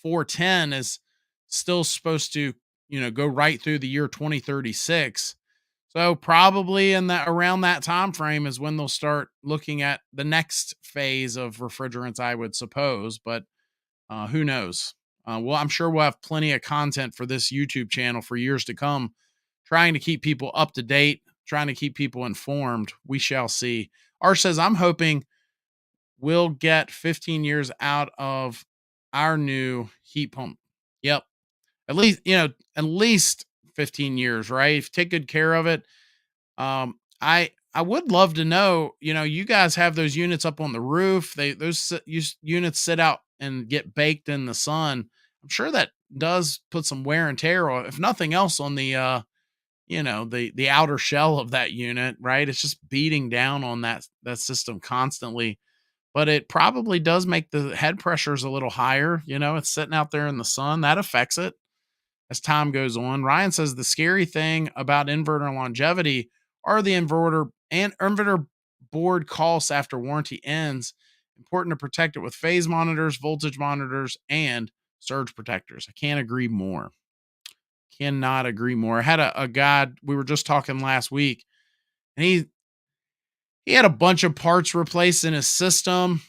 410 is still supposed to, go right through the year 2036. So probably in that around that time frame is when they'll start looking at the next phase of refrigerants, I would suppose. But who knows? Well, I'm sure we'll have plenty of content for this YouTube channel for years to come, trying to keep people up to date, trying to keep people informed. We shall see. Arch says, I'm hoping we'll get 15 years out of our new heat pump. Yep. At least 15 years, right? If you take good care of it. I would love to know, you guys have those units up on the roof. Those units sit out and get baked in the sun. I'm sure that does put some wear and tear, or if nothing else, on the the outer shell of that unit, right? It's just beating down on that system constantly. But it probably does make the head pressures a little higher. It's sitting out there in the sun. That affects it as time goes on. Ryan says the scary thing about inverter longevity are the inverter board costs after warranty ends. Important to protect it with phase monitors, voltage monitors, and surge protectors. I can't agree more. Cannot agree more. I had a guy, we were just talking last week, and he had a bunch of parts replaced in his system.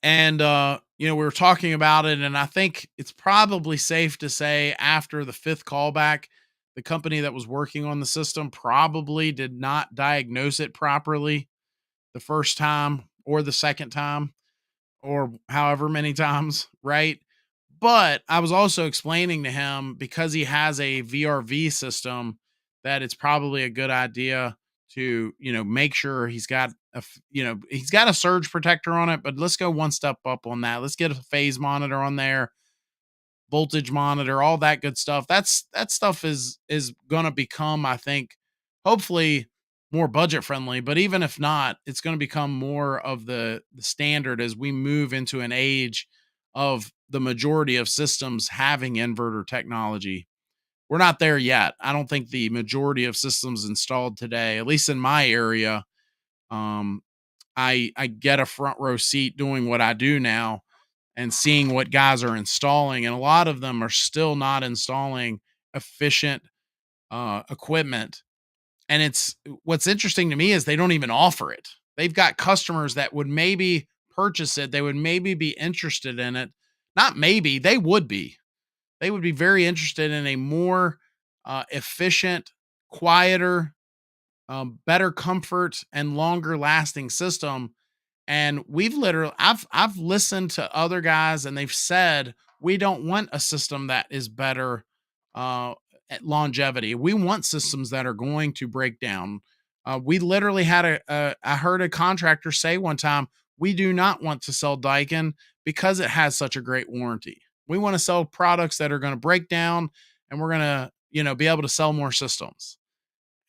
And, we were talking about it, and I think it's probably safe to say after the fifth callback, the company that was working on the system probably did not diagnose it properly the first time or the second time or however many times, right? But I was also explaining to him, because he has a VRV system, that it's probably a good idea to, make sure he's got he's got a surge protector on it, but let's go one step up on that. Let's get a phase monitor on there, voltage monitor, all that good stuff. That stuff is going to become, I think, hopefully more budget friendly, but even if not, it's going to become more of the standard as we move into an age of the majority of systems having inverter technology. We're not there yet. I don't think the majority of systems installed today, at least in my area, I get a front row seat doing what I do now and seeing what guys are installing, and a lot of them are still not installing efficient equipment. And what's interesting to me is they don't even offer it. They've got customers that would maybe purchase it. They would maybe be interested in it. Not maybe, they would be. They would be very interested in a more efficient, quieter, better comfort, and longer lasting system. And I've listened to other guys, and they've said, we don't want a system that is better at longevity. We want systems that are going to break down. We literally had I heard a contractor say one time, we do not want to sell Daikin because it has such a great warranty. We want to sell products that are going to break down, and we're going to, be able to sell more systems.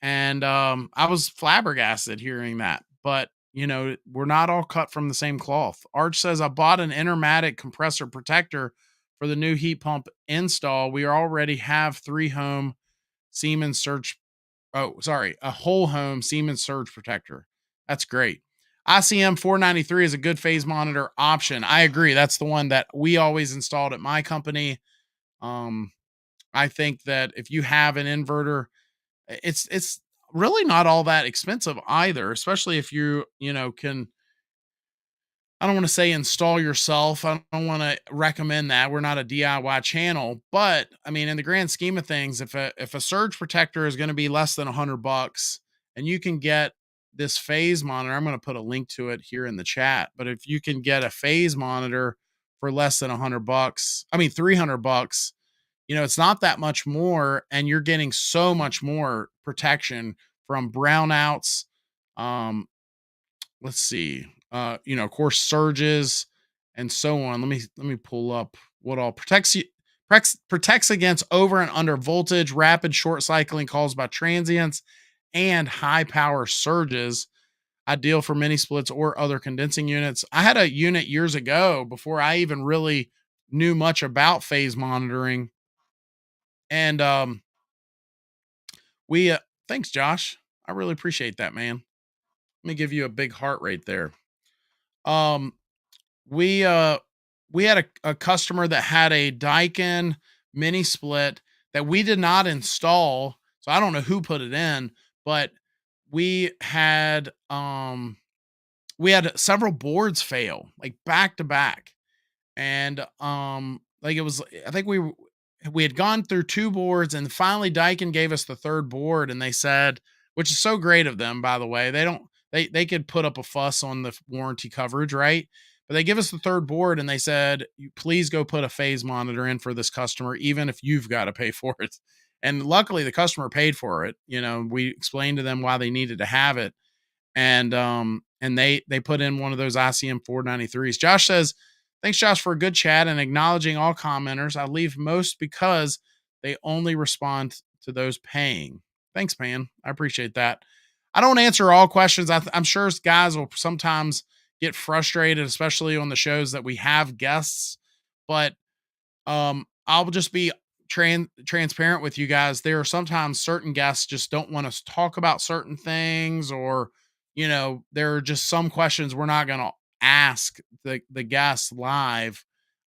And I was flabbergasted hearing that. But, we're not all cut from the same cloth. Arch says, I bought an intermatic compressor protector for the new heat pump install. We already have a whole home Siemens surge protector. That's great. ICM 493 is a good phase monitor option. I agree. That's the one that we always installed at my company. I think that if you have an inverter, it's really not all that expensive either, especially if you can, I don't want to say install yourself. I don't want to recommend that. We're not a DIY channel, but I mean, in the grand scheme of things, if a surge protector is going to be less than $100 and you can get this phase monitor, I'm going to put a link to it here in the chat, but if you can get a phase monitor for less than $300, it's not that much more, and you're getting so much more protection from brownouts. Let's see, of course, surges and so on. Let me pull up what all protects against over and under voltage, rapid short cycling caused by transients, and high power surges. ideal for mini splits or other condensing units. I had a unit years ago before I even really knew much about phase monitoring. And we thanks Josh. I really appreciate that, man. Let me give you a big heart right there. Um we uh we had a customer that had a Daikin mini split that we did not install. So I don't know who put it in, but we had we had several boards fail like back to back. And like it was, I think we had gone through two boards, and finally Daikin gave us the third board, and they said, which is so great of them, by the way, they could put up a fuss on the warranty coverage, right? But they give us the third board and they said, please go put a phase monitor in for this customer, even if you've got to pay for it. And luckily the customer paid for it. We explained to them why they needed to have it. And they put in one of those ICM 493s. Josh says, thanks, Josh, for a good chat and acknowledging all commenters. I leave most because they only respond to those paying. Thanks, man. I appreciate that. I don't answer all questions. I'm sure guys will sometimes get frustrated, especially on the shows that we have guests. But I'll just be transparent with you guys. There are sometimes certain guests just don't want us to talk about certain things, or there are just some questions we're not going to ask the guests live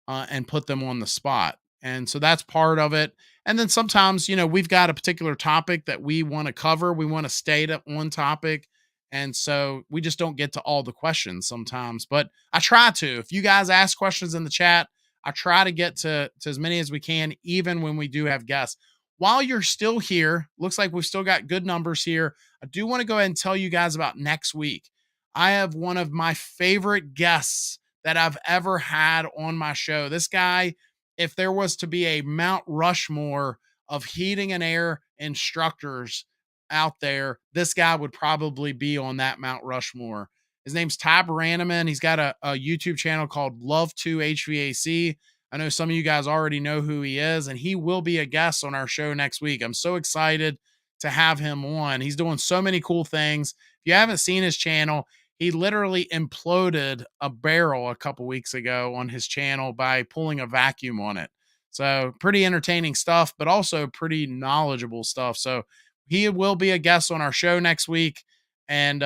and put them on the spot. And so that's part of it. And then sometimes, we've got a particular topic that we want to cover. We want to stay at one topic. And so we just don't get to all the questions sometimes, but I try to. If you guys ask questions in the chat, I try to get to as many as we can, even when we do have guests. While you're still here, looks like we've still got good numbers here. I do want to go ahead and tell you guys about next week. I have one of my favorite guests that I've ever had on my show. This guy, if there was to be a Mount Rushmore of heating and air instructors out there, this guy would probably be on that Mount Rushmore. His name's Ty Brannaman. He's got a YouTube channel called Love to HVAC. I know some of you guys already know who he is, and he will be a guest on our show next week. I'm so excited to have him on. He's doing so many cool things. If you haven't seen his channel, he literally imploded a barrel a couple weeks ago on his channel by pulling a vacuum on it. So pretty entertaining stuff, but also pretty knowledgeable stuff. So he will be a guest on our show next week. And,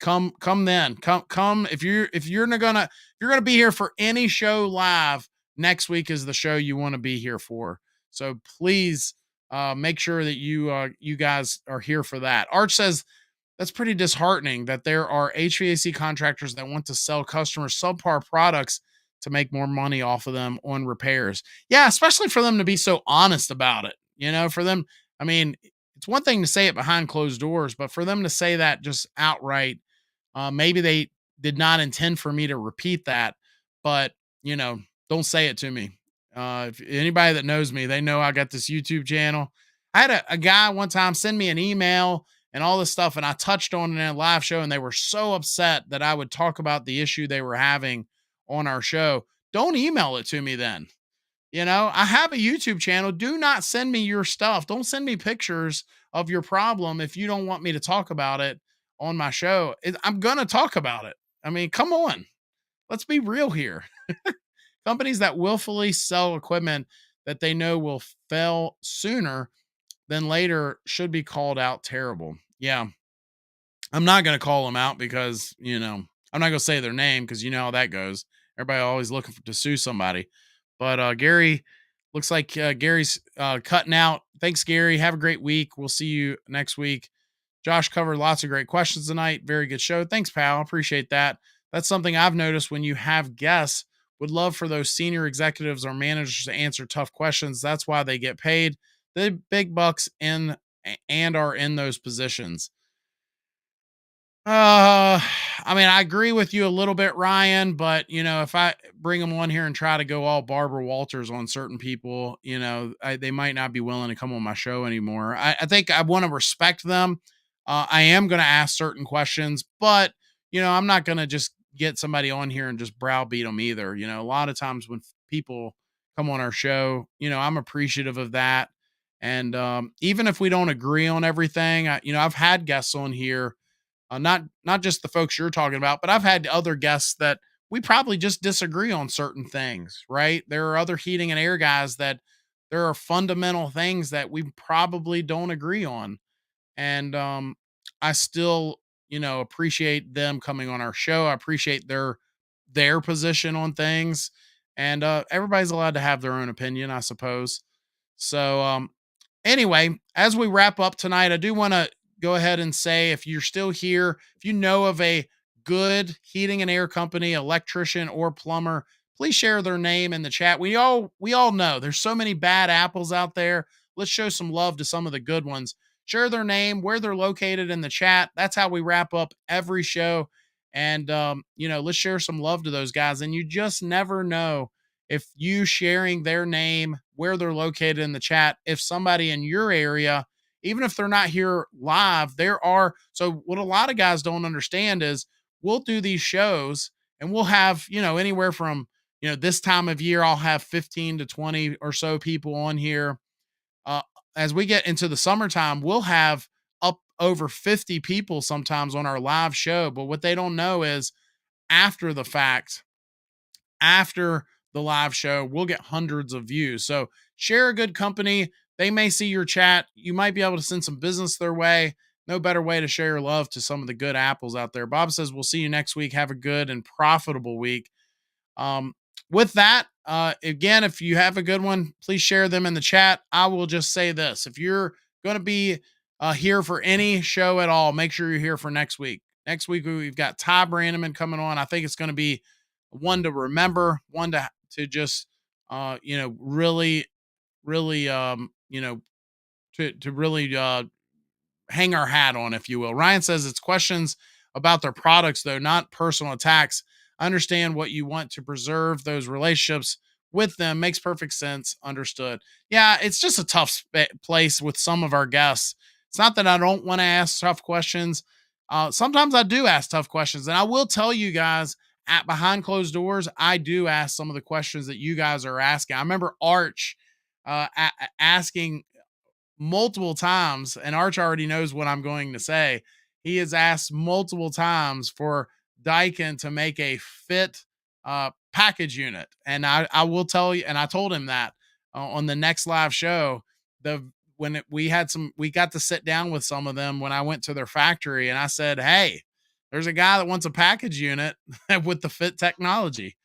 come then come if you're gonna be here for any show live, next week is the show you want to be here for. So please make sure that you guys are here for that. Arch says that's pretty disheartening that there are HVAC contractors that want to sell customers subpar products to make more money off of them on repairs. Yeah, especially for them to be so honest about it. For them, I mean, it's one thing to say it behind closed doors, but for them to say that just outright, maybe they did not intend for me to repeat that, but don't say it to me. If anybody that knows me, they know I got this YouTube channel. I had a guy one time send me an email and all this stuff, and I touched on it in a live show, and they were so upset that I would talk about the issue they were having on our show. Don't email it to me then. I have a YouTube channel. Do not send me your stuff. Don't send me pictures of your problem if you don't want me to talk about it on my show. I'm going to talk about it. I mean, come on. Let's be real here. Companies that willfully sell equipment that they know will fail sooner than later should be called out terrible. Yeah. I'm not going to call them out because, I'm not going to say their name because you know how that goes. Everybody always looking to sue somebody. But Gary, looks like Gary's cutting out. Thanks, Gary. Have a great week. We'll see you next week. Josh covered lots of great questions tonight. Very good show. Thanks, pal. Appreciate that. That's something I've noticed when you have guests. Would love for those senior executives or managers to answer tough questions. That's why they get paid the big bucks and are in those positions. I mean, I agree with you a little bit, Ryan, but if I bring them on here and try to go all Barbara Walters on certain people, they might not be willing to come on my show anymore. I think I want to respect them. I am going to ask certain questions, but I'm not going to just get somebody on here and just browbeat them either. A lot of times when people come on our show, I'm appreciative of that. And even if we don't agree on everything, I've had guests on here Not just the folks you're talking about, but I've had other guests that we probably just disagree on certain things, right? There are other heating and air guys that there are fundamental things that we probably don't agree on. And I still, appreciate them coming on our show. I appreciate their position on things. And everybody's allowed to have their own opinion, I suppose. So anyway, as we wrap up tonight, I do want to go ahead and say, if you're still here, if you know of a good heating and air company, electrician or plumber, please share their name in the chat. We all know there's so many bad apples out there. Let's show some love to some of the good ones. Share their name, where they're located in the chat. That's how we wrap up every show. And let's share some love to those guys. And you just never know, if you sharing their name, where they're located in the chat, if somebody in your area, even if they're not here live, so what a lot of guys don't understand is, we'll do these shows and we'll have, anywhere from, this time of year, I'll have 15 to 20 or so people on here. Uh, as we get into the summertime, we'll have up over 50 people sometimes on our live show. But what they don't know is, after the fact, after the live show, we'll get hundreds of views. So share a good company. They may see your chat. You might be able to send some business their way. No better way to share your love to some of the good apples out there. Bob says, we'll see you next week. Have a good and profitable week. With that, again, if you have a good one, please share them in the chat. I will just say this. If you're going to be here for any show at all, make sure you're here for next week. Next week, we've got Ty Brandeman coming on. I think it's going to be one to remember, one to just, really, really, to really hang our hat on, if you will. Ryan says it's questions about their products, though, not personal attacks. I understand what you want to preserve those relationships with them. Makes perfect sense. Understood. Yeah, it's just a tough place with some of our guests. It's not that I don't want to ask tough questions. Sometimes I do ask tough questions, and I will tell you guys, at behind closed doors, I do ask some of the questions that you guys are asking. I remember Arch asking multiple times, and Arch already knows what I'm going to say. He has asked multiple times for Daikin to make a fit package unit. And I will tell you, and I told him that on the next live show, we got to sit down with some of them when I went to their factory, and I said, hey, there's a guy that wants a package unit with the fit technology.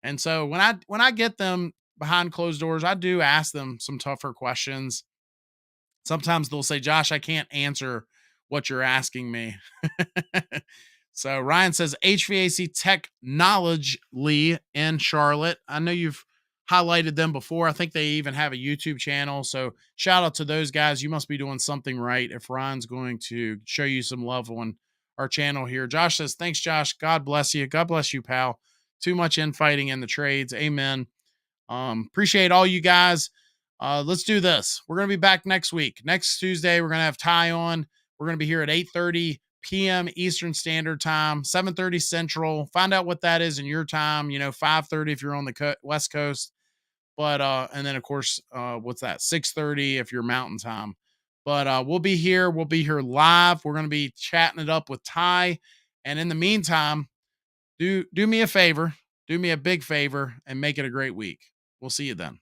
And so when I get them behind closed doors, I do ask them some tougher questions. Sometimes they'll say, Josh, I can't answer what you're asking me. So Ryan says HVAC Technology in Charlotte. I know you've highlighted them before. I think they even have a YouTube channel. So shout out to those guys. You must be doing something right if Ryan's going to show you some love on our channel here. Josh says, thanks, Josh. God bless you. God bless you, pal. Too much infighting in the trades. Amen. Appreciate all you guys. Let's do this. We're going to be back next week. Next Tuesday, we're going to have Ty on. We're going to be here at 8:30 p.m. Eastern Standard Time, 7:30 Central. Find out what that is in your time, 5:30 if you're on the West Coast. But, and then of course, what's that? 6:30 if you're Mountain Time. But we'll be here. We'll be here live. We're going to be chatting it up with Ty. And in the meantime, do me a favor, do me a big favor, and make it a great week. We'll see you then.